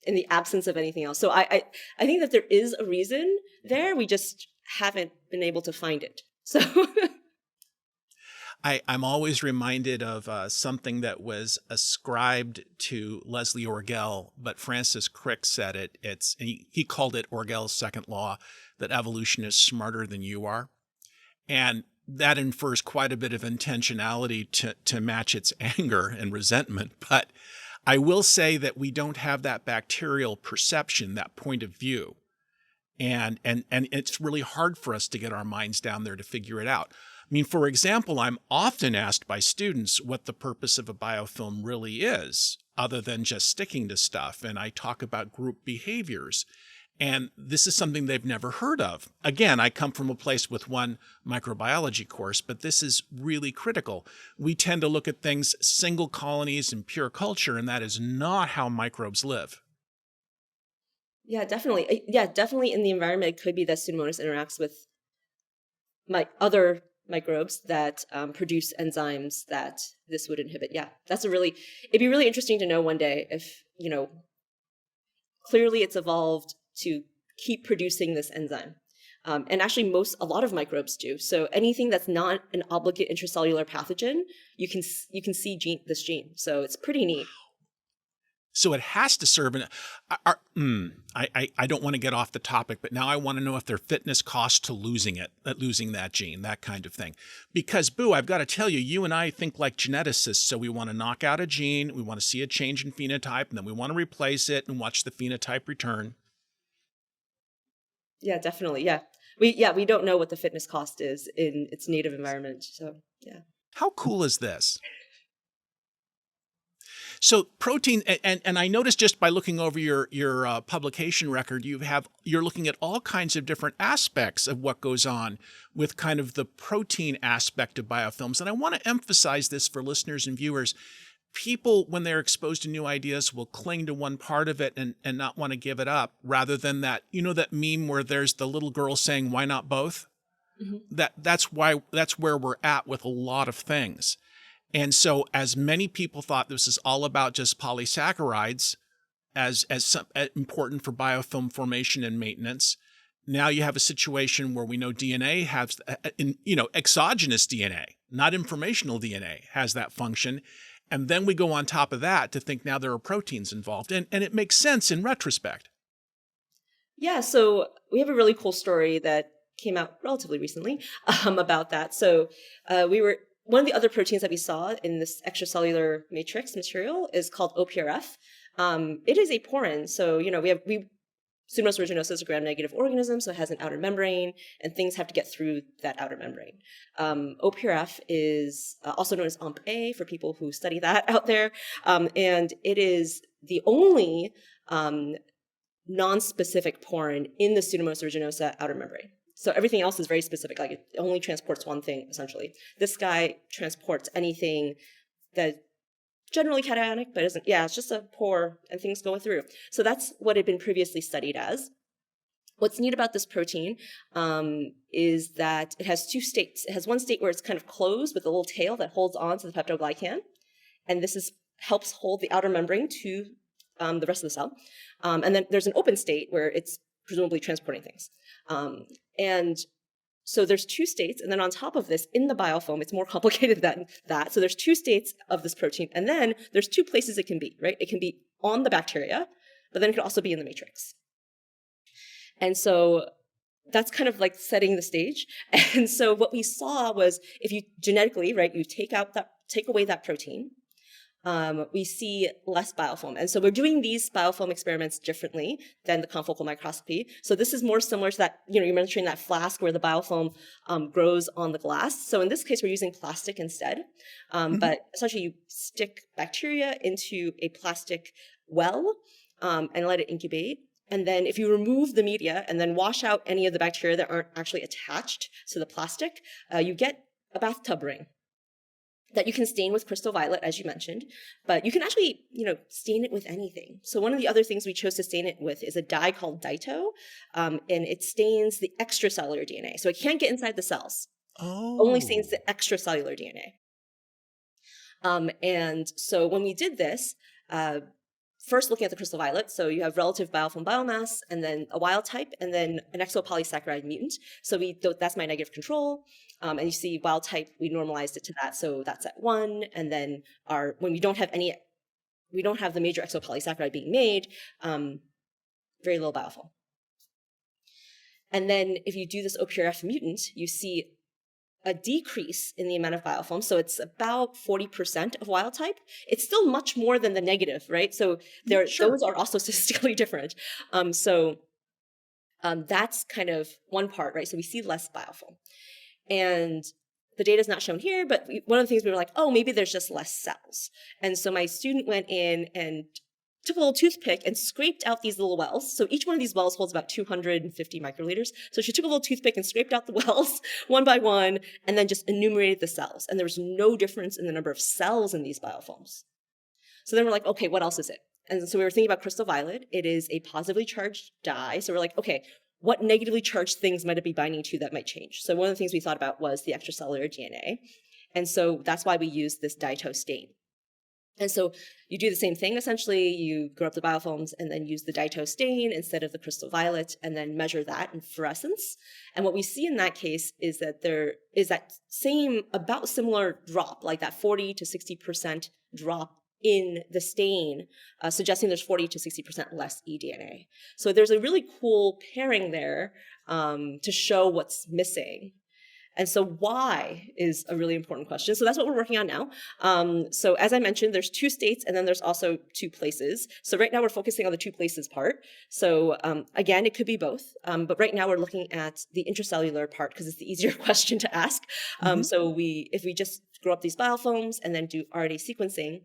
in the absence of anything else. So I think that there is a reason there. We just haven't been able to find it. So I'm always reminded of something that was ascribed to Leslie Orgel, but Francis Crick said it. He called it Orgel's second law, that evolution is smarter than you are. And that infers quite a bit of intentionality to match its anger and resentment. But I will say that we don't have that bacterial perception, that point of view. And it's really hard for us to get our minds down there to figure it out. I mean, for example, I'm often asked by students what the purpose of a biofilm really is, other than just sticking to stuff. And I talk about group behaviors. And this is something they've never heard of. Again, I come from a place with one microbiology course, but this is really critical. We tend to look at things single colonies and pure culture, and that is not how microbes live. yeah, definitely. Yeah, definitely in the environment, it could be that Pseudomonas interacts with other microbes that produce enzymes that this would inhibit. Yeah, it'd be really interesting to know one day if, clearly it's evolved to keep producing this enzyme. And actually a lot of microbes do. So anything that's not an obligate intracellular pathogen, you can see this gene. So it's pretty neat. So it has to serve I don't want to get off the topic, but now I want to know if there are fitness costs to losing that gene, that kind of thing. Because, Boo, I've got to tell you, you and I think like geneticists. So we want to knock out a gene, we want to see a change in phenotype, and then we want to replace it and watch the phenotype return. Yeah, definitely. Yeah. We don't know what the fitness cost is in its native environment. So, yeah. How cool is this? So protein, and I noticed just by looking over your publication record, you're looking at all kinds of different aspects of what goes on with kind of the protein aspect of biofilms. And I want to emphasize this for listeners and viewers. People, when they're exposed to new ideas, will cling to one part of it and not want to give it up, rather than that meme where there's the little girl saying, "Why not both?" Mm-hmm. That's where we're at with a lot of things. And so, as many people thought this is all about just polysaccharides as important for biofilm formation and maintenance, now you have a situation where we know DNA has, exogenous DNA, not informational DNA, has that function. And then we go on top of that to think now there are proteins involved. And it makes sense in retrospect. Yeah, so we have a really cool story that came out relatively recently about that. So one of the other proteins that we saw in this extracellular matrix material is called OPRF. It is a porin. So, Pseudomonas aeruginosa is a gram-negative organism, so it has an outer membrane, and things have to get through that outer membrane. OPRF is also known as OMP-A for people who study that out there, and it is the only non-specific porin in the Pseudomonas aeruginosa outer membrane. So everything else is very specific, like it only transports one thing, essentially. This guy transports anything that generally cationic, but isn't, it's just a pore and things go through. So that's what it had been previously studied as. What's neat about this protein is that it has two states. It has one state where it's kind of closed with a little tail that holds on to the peptoglycan. And this helps hold the outer membrane to the rest of the cell. And then there's an open state where it's presumably transporting things. And so there's two states, and then on top of this, in the biofilm, it's more complicated than that. So there's two states of this protein, and then there's two places it can be, right? It can be on the bacteria, but then it could also be in the matrix. And so that's kind of like setting the stage. And so what we saw was if you genetically, right, you take away that protein, we see less biofilm. And so we're doing these biofilm experiments differently than the confocal microscopy. So this is more similar to that, you're mentioning that flask where the biofilm grows on the glass. So in this case, we're using plastic instead. But essentially you stick bacteria into a plastic well and let it incubate. And then if you remove the media and then wash out any of the bacteria that aren't actually attached to the plastic, you get a bathtub ring that you can stain with crystal violet, as you mentioned, but you can actually, stain it with anything. So one of the other things we chose to stain it with is a dye called Dito, and it stains the extracellular DNA. So it can't get inside the cells. Only stains the extracellular DNA. And so when we did this, first looking at the crystal violet, so you have relative biofilm biomass, and then a wild type, and then an exopolysaccharide mutant. So that's my negative control. And you see wild type, we normalized it to that, so that's at 1. And then when we don't have the major exopolysaccharide being made, very little biofilm. And then if you do this OPRF mutant, you see a decrease in the amount of biofilm. So it's about 40% of wild type. It's still much more than the negative, right? So those are also statistically different. That's kind of one part, right? So we see less biofilm. And the data is not shown here, but one of the things we were like, oh, maybe there's just less cells. And so my student went in and took a little toothpick and scraped out these little wells. So each one of these wells holds about 250 microliters. So she took a little toothpick and scraped out the wells one by one, and then just enumerated the cells. And there was no difference in the number of cells in these biofilms. So then we're like, okay, what else is it? And so we were thinking about crystal violet. It is a positively charged dye. So we're like, okay, what negatively charged things might it be binding to that might change? So one of the things we thought about was the extracellular DNA. And so that's why we used this Dito stain. And so you do the same thing, essentially. You grow up the biofilms and then use the Dito stain instead of the crystal violet and then measure that in fluorescence. And what we see in that case is that there is that same, about similar drop, like that 40 to 60% drop in the stain, suggesting there's 40 to 60% less eDNA. So there's a really cool pairing there to show what's missing. And so why is a really important question. So that's what we're working on now. So as I mentioned, there's 2 states and then there's also 2 places. So right now we're focusing on the 2 places part. So again, it could be both. But right now we're looking at the intracellular part because it's the easier question to ask. So if we just grow up these biofilms and then do RNA sequencing,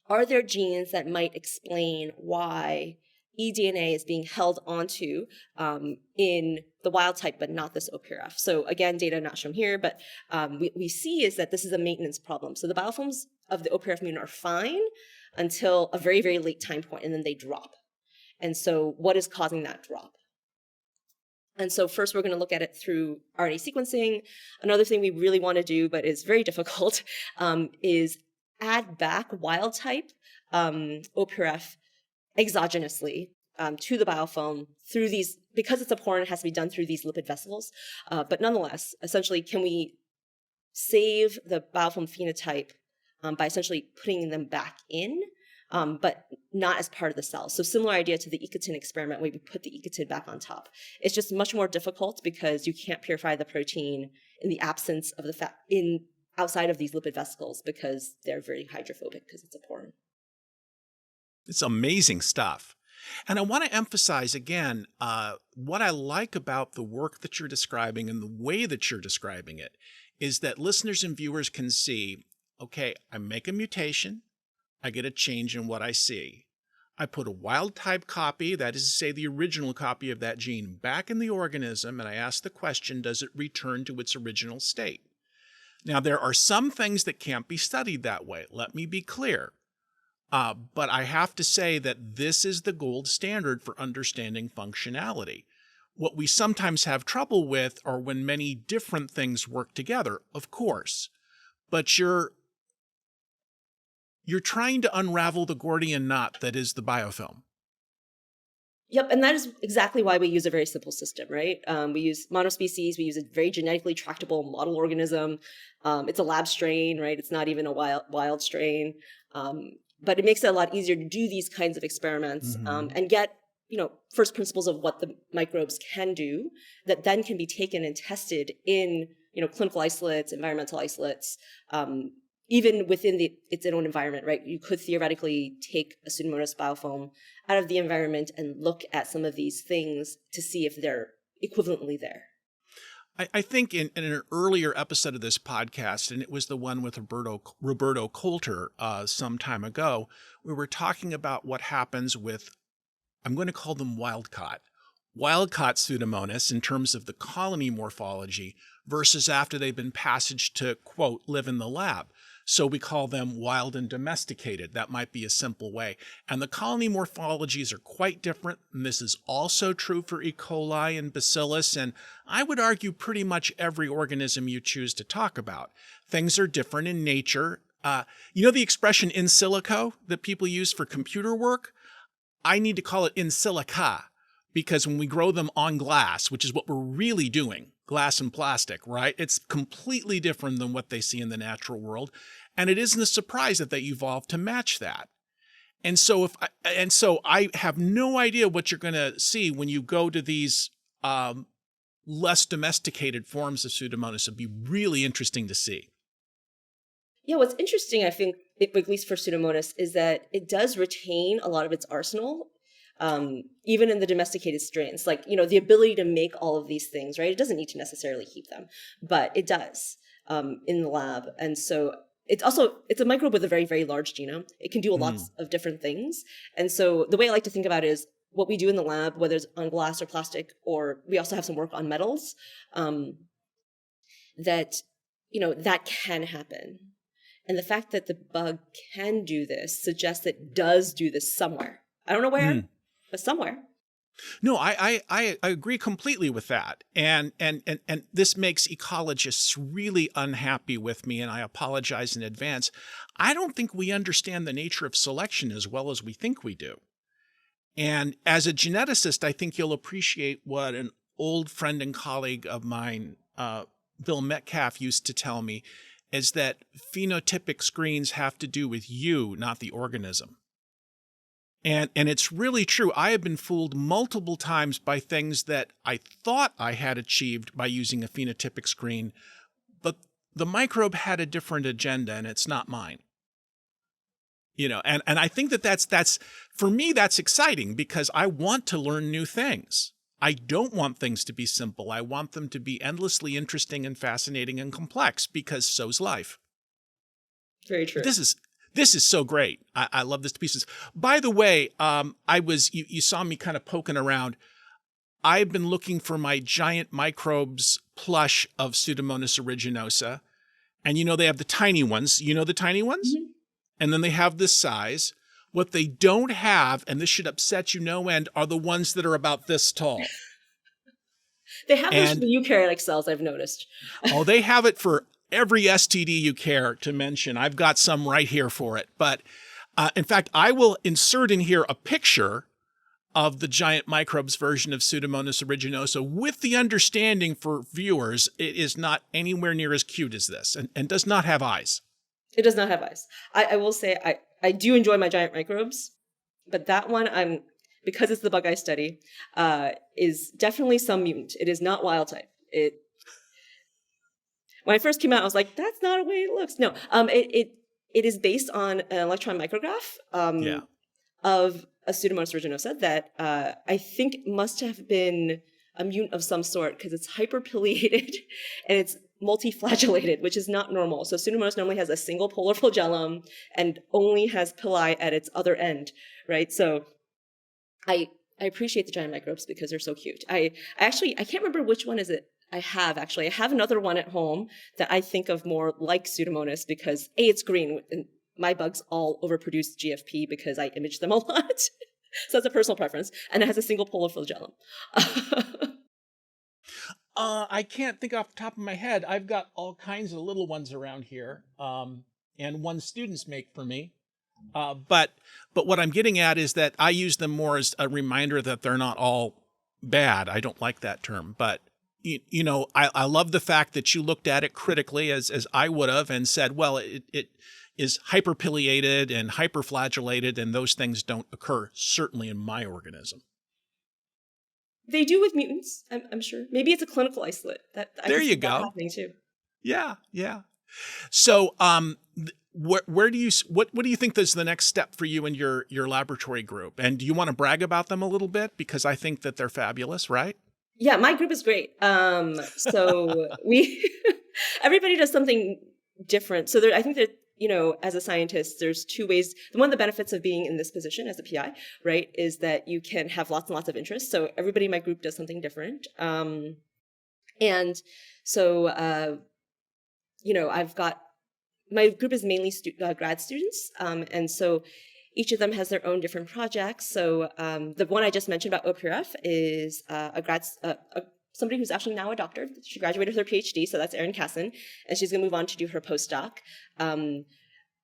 are there genes that might explain why eDNA is being held onto in the wild type, but not this OPRF? So again, data not shown here, but we see is that this is a maintenance problem. So the biofilms of the OPRF mutant are fine until a very, very late time point, and then they drop. And so what is causing that drop? And so first we're going to look at it through RNA sequencing. Another thing we really want to do, but is very difficult, is add back wild type OPRF exogenously to the biofilm through these, because it's a porn, it has to be done through these lipid vessels. But nonetheless, essentially, can we save the biofilm phenotype by essentially putting them back in, but not as part of the cell? So similar idea to the Ecotin experiment where we put the Ecotin back on top. It's just much more difficult because you can't purify the protein in the absence of the fat outside of these lipid vesicles because they're very hydrophobic because it's a porn. It's amazing stuff. And I want to emphasize again, what I like about the work that you're describing and the way that you're describing it is that listeners and viewers can see, okay, I make a mutation, I get a change in what I see. I put a wild type copy, that is to say the original copy of that gene, back in the organism, and I ask the question, does it return to its original state? Now, there are some things that can't be studied that way. Let me be clear. But I have to say that this is the gold standard for understanding functionality. What we sometimes have trouble with are when many different things work together, of course. But you're trying to unravel the Gordian knot that is the biofilm. Yep, and that is exactly why we use a very simple system, right? We use monospecies, we use a very genetically tractable model organism. It's a lab strain, right? It's not even a wild strain. But it makes it a lot easier to do these kinds of experiments and get, first principles of what the microbes can do that then can be taken and tested in, clinical isolates, environmental isolates, even within its own environment, right? You could theoretically take a Pseudomonas biofilm out of the environment and look at some of these things to see if they're equivalently there. I think in an earlier episode of this podcast, and it was the one with Roberto Coulter some time ago, we were talking about what happens with, I'm going to call them wild-caught Pseudomonas in terms of the colony morphology versus after they've been passaged to, quote, live in the lab. So we call them wild and domesticated. That might be a simple way. And the colony morphologies are quite different. And this is also true for E. coli and Bacillus. And I would argue pretty much every organism you choose to talk about. Things are different in nature. You know the expression in silico that people use for computer work? I need to call it in silica, because when we grow them on glass, which is what we're really doing, glass and plastic, right? It's completely different than what they see in the natural world. And it isn't a surprise that they evolved to match that. And so I have no idea what you're going to see when you go to these less domesticated forms of Pseudomonas. It'd be really interesting to see. Yeah, what's interesting, I think, at least for Pseudomonas, is that it does retain a lot of its arsenal, even in the domesticated strains. Like, the ability to make all of these things, right? It doesn't need to necessarily keep them, but it does in the lab. And so it's a microbe with a very, very large genome. It can do lots of different things. And so the way I like to think about it is what we do in the lab, whether it's on glass or plastic, or we also have some work on metals, that can happen. And the fact that the bug can do this suggests that it does do this somewhere. I don't know where, but somewhere. No, I agree completely with that. And this makes ecologists really unhappy with me, and I apologize in advance. I don't think we understand the nature of selection as well as we think we do. And as a geneticist, I think you'll appreciate what an old friend and colleague of mine, Bill Metcalf, used to tell me, is that phenotypic screens have to do with you, not the organism. And it's really true. I have been fooled multiple times by things that I thought I had achieved by using a phenotypic screen, but the microbe had a different agenda, and it's not mine. And I think that's for me, that's exciting because I want to learn new things. I don't want things to be simple. I want them to be endlessly interesting and fascinating and complex, because so's life. Very true. This is so great. I love this to pieces. By the way, you saw me kind of poking around. I've been looking for my giant microbes plush of Pseudomonas aeruginosa. And they have the tiny ones. You know the tiny ones? Mm-hmm. And then they have this size. What they don't have, and this should upset you no end, are the ones that are about this tall. They have those for the eukaryotic cells, I've noticed. Oh, they have it for every STD you care to mention. I've got some right here for it. But in fact, I will insert in here a picture of the giant microbes version of Pseudomonas aeruginosa with the understanding for viewers, it is not anywhere near as cute as this and does not have eyes. It does not have eyes. I will say I do enjoy my giant microbes, but that one, because it's the bug I study, is definitely some mutant. It is not wild type. When I first came out, I was like, that's not the way it looks. No, it is based on an electron micrograph of a Pseudomonas aeruginosa that I think must have been a mutant of some sort, because it's hyperpileated and it's multiflagellated, which is not normal. So Pseudomonas normally has a single polar flagellum and only has pili at its other end, right? So I appreciate the giant microbes because they're so cute. I can't remember which one is it. I have another one at home that I think of more like Pseudomonas because it's green and my bugs all overproduce GFP because I image them a lot. So that's a personal preference. And it has a single polar flagellum. I can't think off the top of my head. I've got all kinds of little ones around here, and one students make for me. But what I'm getting at is that I use them more as a reminder that they're not all bad. I don't like that term, but I love the fact that you looked at it critically as I would have and said, well, it is hyperpileated and hyperflagellated, and those things don't occur certainly in my organism. They do with mutants, I'm sure. Maybe it's a clinical isolate. There you go. Happening too. Yeah. So, where do you what do you think is the next step for you and your laboratory group? And do you want to brag about them a little bit, because I think that they're fabulous, right? Yeah, my group is great. So we everybody does something different. So I think that, as a scientist, there's two ways. One of the benefits of being in this position as a PI, right, is that you can have lots and lots of interests. So everybody in my group does something different. And so, I've got, my group is mainly grad students. And so each of them has their own different projects. So the one I just mentioned about OPRF is somebody who's actually now a doctor. She graduated with her PhD, so that's Erin Casson, and she's going to move on to do her postdoc.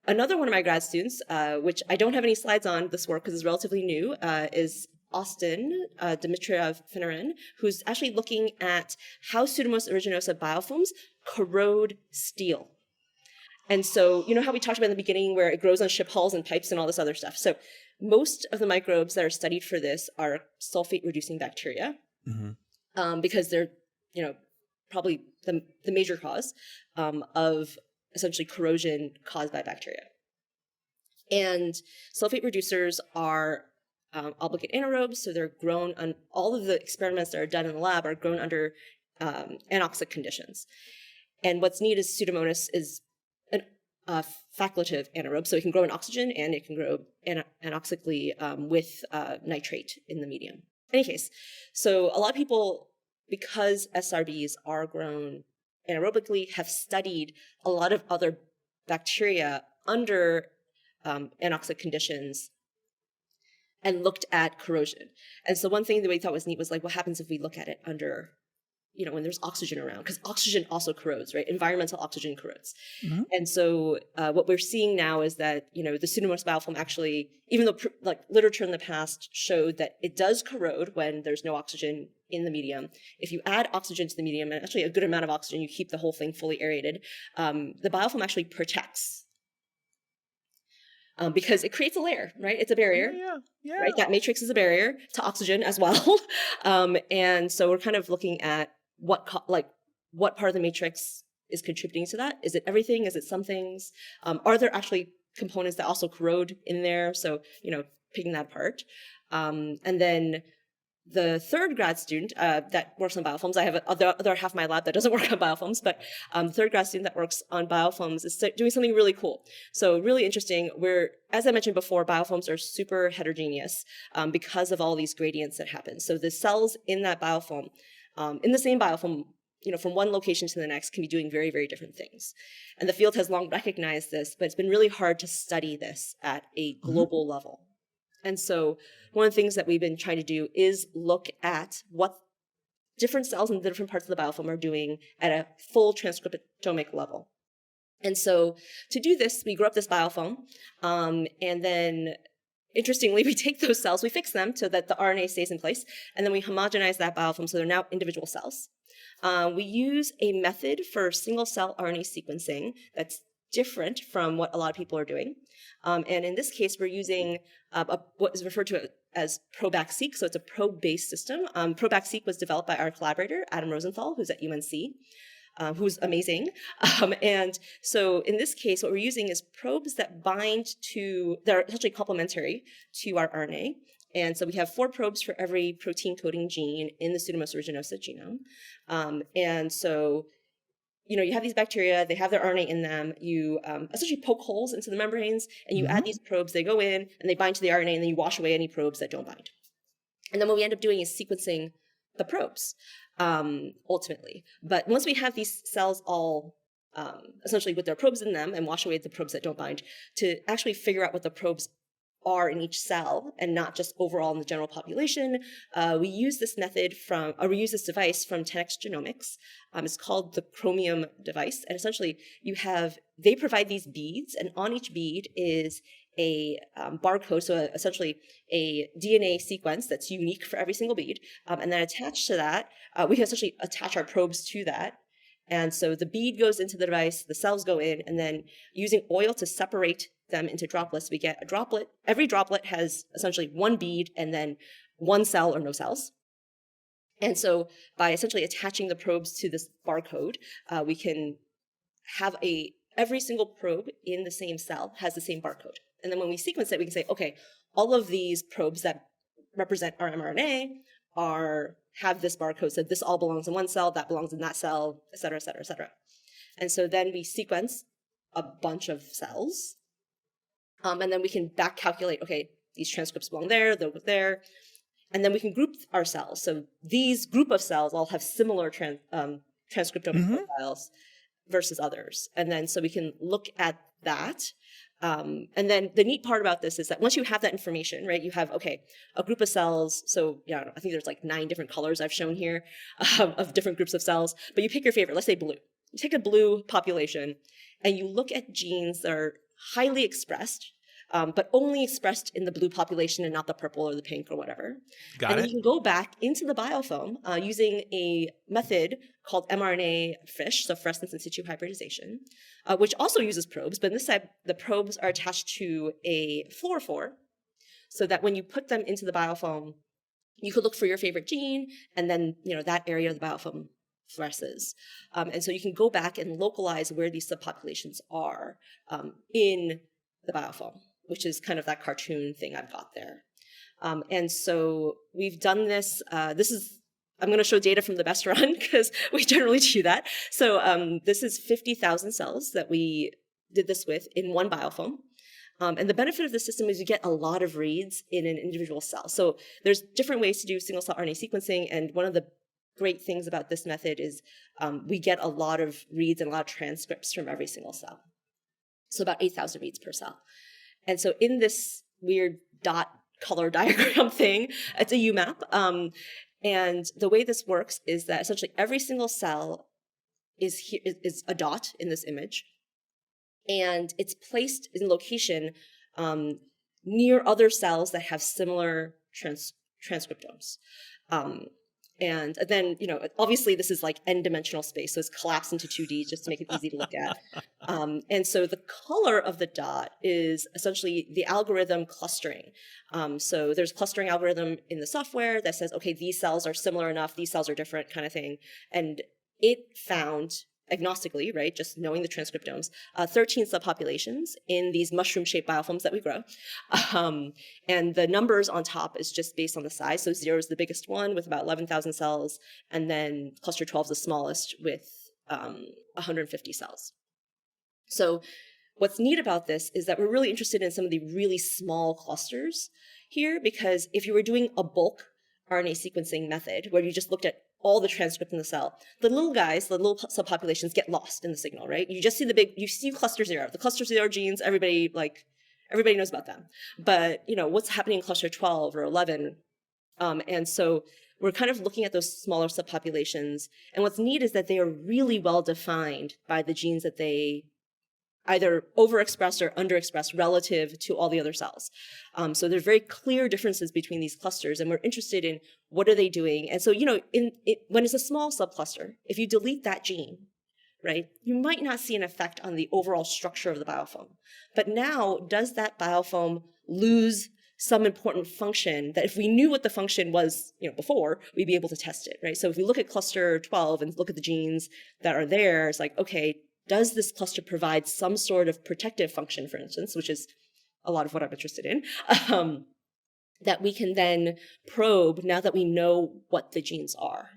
Another one of my grad students, which I don't have any slides on this work because it's relatively new, is Austin Dmitriev Finarin, who's actually looking at how Pseudomonas aeruginosa biofilms corrode steel. And so, how we talked about in the beginning where it grows on ship hulls and pipes and all this other stuff. So most of the microbes that are studied for this are sulfate-reducing bacteria, because they're, probably the major cause of essentially corrosion caused by bacteria. And sulfate reducers are obligate anaerobes, so they're grown on, all of the experiments that are done in the lab are grown under anoxic conditions. And what's neat is Pseudomonas is an facultative anaerobe, so it can grow in oxygen and it can grow anoxically with nitrate in the medium. In any case, so a lot of people, because SRBs are grown anaerobically, have studied a lot of other bacteria under anoxic conditions and looked at corrosion. And so one thing that we thought was neat was like, what happens if we look at it under, when there's oxygen around? Because oxygen also corrodes, right? Environmental oxygen corrodes. And so what we're seeing now is that, the Pseudomonas biofilm actually, even though literature in the past showed that it does corrode when there's no oxygen in the medium, if you add oxygen to the medium, and actually a good amount of oxygen, you keep the whole thing fully aerated, the biofilm actually protects. Because it creates a layer, right? It's a barrier, right? That matrix is a barrier to oxygen as well. And so we're kind of looking at what part of the matrix is contributing to that. Is it everything? Is it some things? Are there actually components that also corrode in there? So, picking that apart. And then the third grad student that works on biofilms, I have the other half of my lab that doesn't work on biofilms, but the third grad student that works on biofilms is doing something really cool. So really interesting. As I mentioned before, biofilms are super heterogeneous because of all these gradients that happen. So the cells in that biofilm, in the same biofilm, from one location to the next, can be doing very, very different things. And the field has long recognized this, but it's been really hard to study this at a global level. And so one of the things that we've been trying to do is look at what different cells in the different parts of the biofilm are doing at a full transcriptomic level. And so to do this, we grow up this biofilm, and then interestingly, we take those cells, we fix them so that the RNA stays in place, and then we homogenize that biofilm so they're now individual cells. We use a method for single-cell RNA sequencing that's different from what a lot of people are doing. And in this case, we're using what is referred to as PROBAC-seq, so it's a probe-based system. PROBAC-seq was developed by our collaborator, Adam Rosenthal, who's at UNC, who's amazing. And so in this case, what we're using is probes that they're essentially complementary to our RNA. And so we have 4 probes for every protein coding gene in the Pseudomonas aeruginosa genome. And so you have these bacteria, they have their RNA in them, you essentially poke holes into the membranes, and you add these probes, they go in, and they bind to the RNA, and then you wash away any probes that don't bind. And then what we end up doing is sequencing the probes, ultimately. But once we have these cells all essentially with their probes in them, and wash away the probes that don't bind, to actually figure out what the probes are in each cell and not just overall in the general population, we use this device from 10x Genomics. It's called the Chromium device. And essentially they provide these beads, and on each bead is a barcode, so essentially a DNA sequence that's unique for every single bead. And then attached to that, we can essentially attach our probes to that. And so the bead goes into the device, the cells go in, and then using oil to separate them into droplets, we get a droplet. Every droplet has essentially one bead and then one cell or no cells. And so by essentially attaching the probes to this barcode, we can have every single probe in the same cell has the same barcode. And then when we sequence it, we can say, okay, all of these probes that represent our mRNA have this barcode. So this all belongs in one cell, that belongs in that cell, et cetera, et cetera, et cetera. And so then we sequence a bunch of cells. And then we can back calculate, okay, these transcripts belong there, those there. And then we can group our cells. So these group of cells all have similar transcriptome profiles versus others. And then so we can look at that. And then the neat part about this is that once you have that information, right, you have, okay, a group of cells. So yeah, I think there's like 9 different colors I've shown here of different groups of cells, but you pick your favorite, let's say blue. You take a blue population and you look at genes that are highly expressed, but only expressed in the blue population and not the purple or the pink or whatever. And then you can go back into the biofilm using a method called mRNA FISH, so fluorescence in situ hybridization, which also uses probes, but in this type, the probes are attached to a fluorophore, so that when you put them into the biofilm, you could look for your favorite gene, and then that area of the biofilm fluoresces. And so you can go back and localize where these subpopulations are in the biofilm, which is kind of that cartoon thing I've got there. And so we've done this. I'm going to show data from the best run because we generally do that. So this is 50,000 cells that we did this with in one biofilm. And the benefit of the system is you get a lot of reads in an individual cell. So there's different ways to do single cell RNA sequencing. And one of the great things about this method is we get a lot of reads and a lot of transcripts from every single cell. So about 8,000 reads per cell. And so in this weird dot color diagram thing, it's a UMAP. And the way this works is that essentially every single cell is a dot in this image. And it's placed in location near other cells that have similar transcriptomes. And then, obviously this is like n-dimensional space, so it's collapsed into 2D just to make it easy to look at. And so the color of the dot is essentially the algorithm clustering. So there's a clustering algorithm in the software that says, okay, these cells are similar enough, these cells are different kind of thing. And it found, agnostically, right, just knowing the transcriptomes, 13 subpopulations in these mushroom-shaped biofilms that we grow. And the numbers on top is just based on the size. So 0 is the biggest one with about 11,000 cells, and then cluster 12 is the smallest with 150 cells. So what's neat about this is that we're really interested in some of the really small clusters here, because if you were doing a bulk RNA sequencing method where you just looked at all the transcript in the cell, the little guys, the little subpopulations get lost in the signal, right? You just see you see cluster 0. The cluster 0 genes, everybody knows about them. But, what's happening in cluster 12 or 11? And so we're kind of looking at those smaller subpopulations. And what's neat is that they are really well defined by the genes that they either overexpressed or underexpressed relative to all the other cells. So there's very clear differences between these clusters, and we're interested in what are they doing. And so, when it's a small subcluster, if you delete that gene, right, you might not see an effect on the overall structure of the biofilm. But now, does that biofilm lose some important function that if we knew what the function was, before, we'd be able to test it, right? So if we look at cluster 12 and look at the genes that are there, it's like, okay, does this cluster provide some sort of protective function, for instance, which is a lot of what I'm interested in, that we can then probe now that we know what the genes are?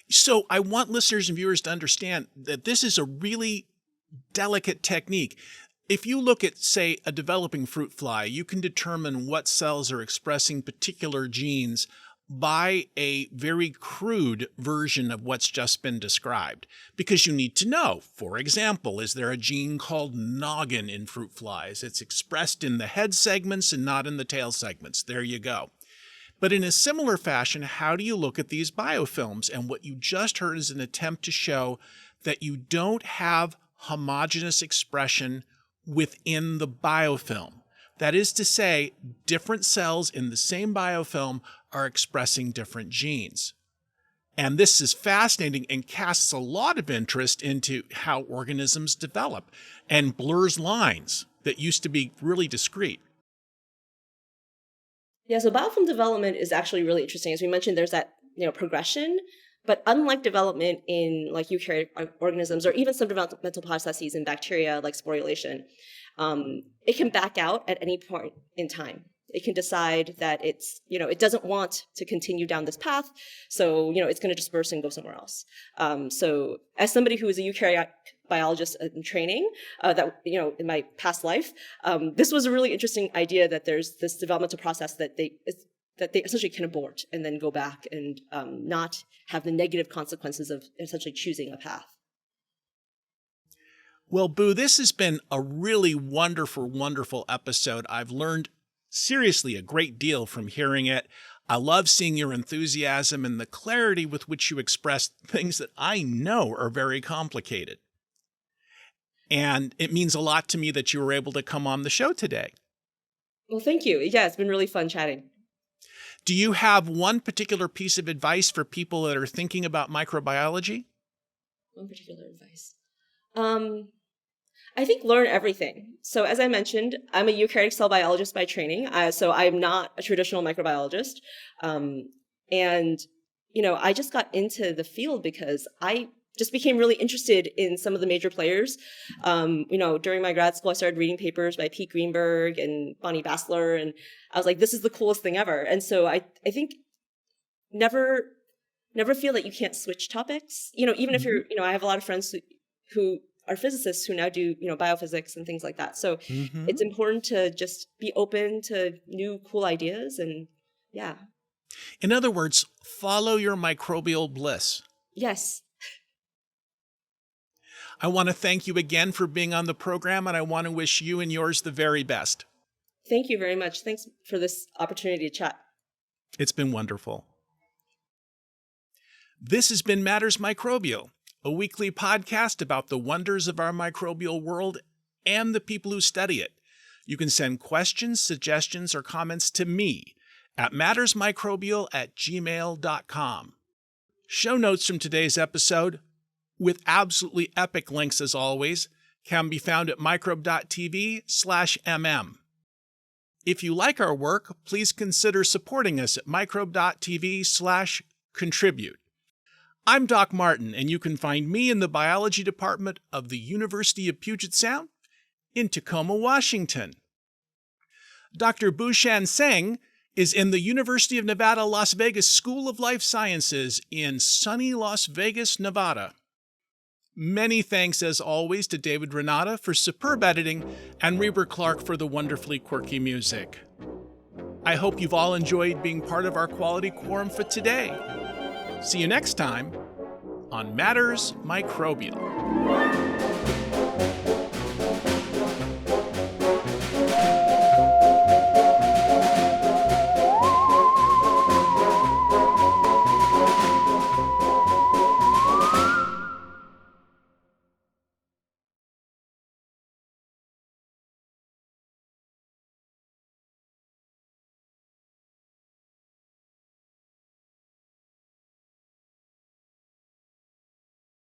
So I want listeners and viewers to understand that this is a really delicate technique. If you look at, say, a developing fruit fly, you can determine what cells are expressing particular genes by a very crude version of what's just been described, because you need to know, for example, is there a gene called noggin in fruit flies? It's expressed in the head segments and not in the tail segments. There you go. But in a similar fashion, how do you look at these biofilms? And what you just heard is an attempt to show that you don't have homogeneous expression within the biofilm. That is to say, different cells in the same biofilm are expressing different genes. And this is fascinating and casts a lot of interest into how organisms develop and blurs lines that used to be really discrete. Yeah, so biofilm development is actually really interesting. As we mentioned, there's that progression But unlike development in like eukaryotic organisms or even some developmental processes in bacteria like sporulation, it can back out at any point in time. It can decide that it doesn't want to continue down this path, so it's going to disperse and go somewhere else. So, as somebody who is a eukaryotic biologist in training, in my past life, this was a really interesting idea that there's this developmental process that they essentially can abort and then go back and not have the negative consequences of essentially choosing a path. Well, Boo, this has been a really wonderful, wonderful episode. I've learned seriously a great deal from hearing it. I love seeing your enthusiasm and the clarity with which you express things that I know are very complicated. And it means a lot to me that you were able to come on the show today. Well, thank you. Yeah, it's been really fun chatting. Do you have one particular piece of advice for people that are thinking about microbiology? One particular advice. I think learn everything. So as I mentioned, I'm a eukaryotic cell biologist by training. So I'm not a traditional microbiologist. And I just got into the field because I just became really interested in some of the major players. During my grad school, I started reading papers by Pete Greenberg and Bonnie Bassler, and I was like, this is the coolest thing ever. And so I think never feel that you can't switch topics. Even if you're, I have a lot of friends who are physicists who now do, biophysics and things like that. So it's important to just be open to new cool ideas and yeah. In other words, follow your microbial bliss. Yes. I want to thank you again for being on the program, and I want to wish you and yours the very best. Thank you very much. Thanks for this opportunity to chat. It's been wonderful. This has been Matters Microbial, a weekly podcast about the wonders of our microbial world and the people who study it. You can send questions, suggestions, or comments to me at mattersmicrobial@gmail.com. Show notes from today's episode, with absolutely epic links as always, can be found at microbe.tv/mm. If you like our work, please consider supporting us at microbe.tv/contribute. I'm Doc Martin, and you can find me in the biology department of the University of Puget Sound in Tacoma, Washington. Dr. Shan Tseng is in the University of Nevada, Las Vegas School of Life Sciences in sunny Las Vegas, Nevada. Many thanks, as always, to David Renata for superb editing and Reber Clark for the wonderfully quirky music. I hope you've all enjoyed being part of our Quality Quorum for today. See you next time on Matters Microbial.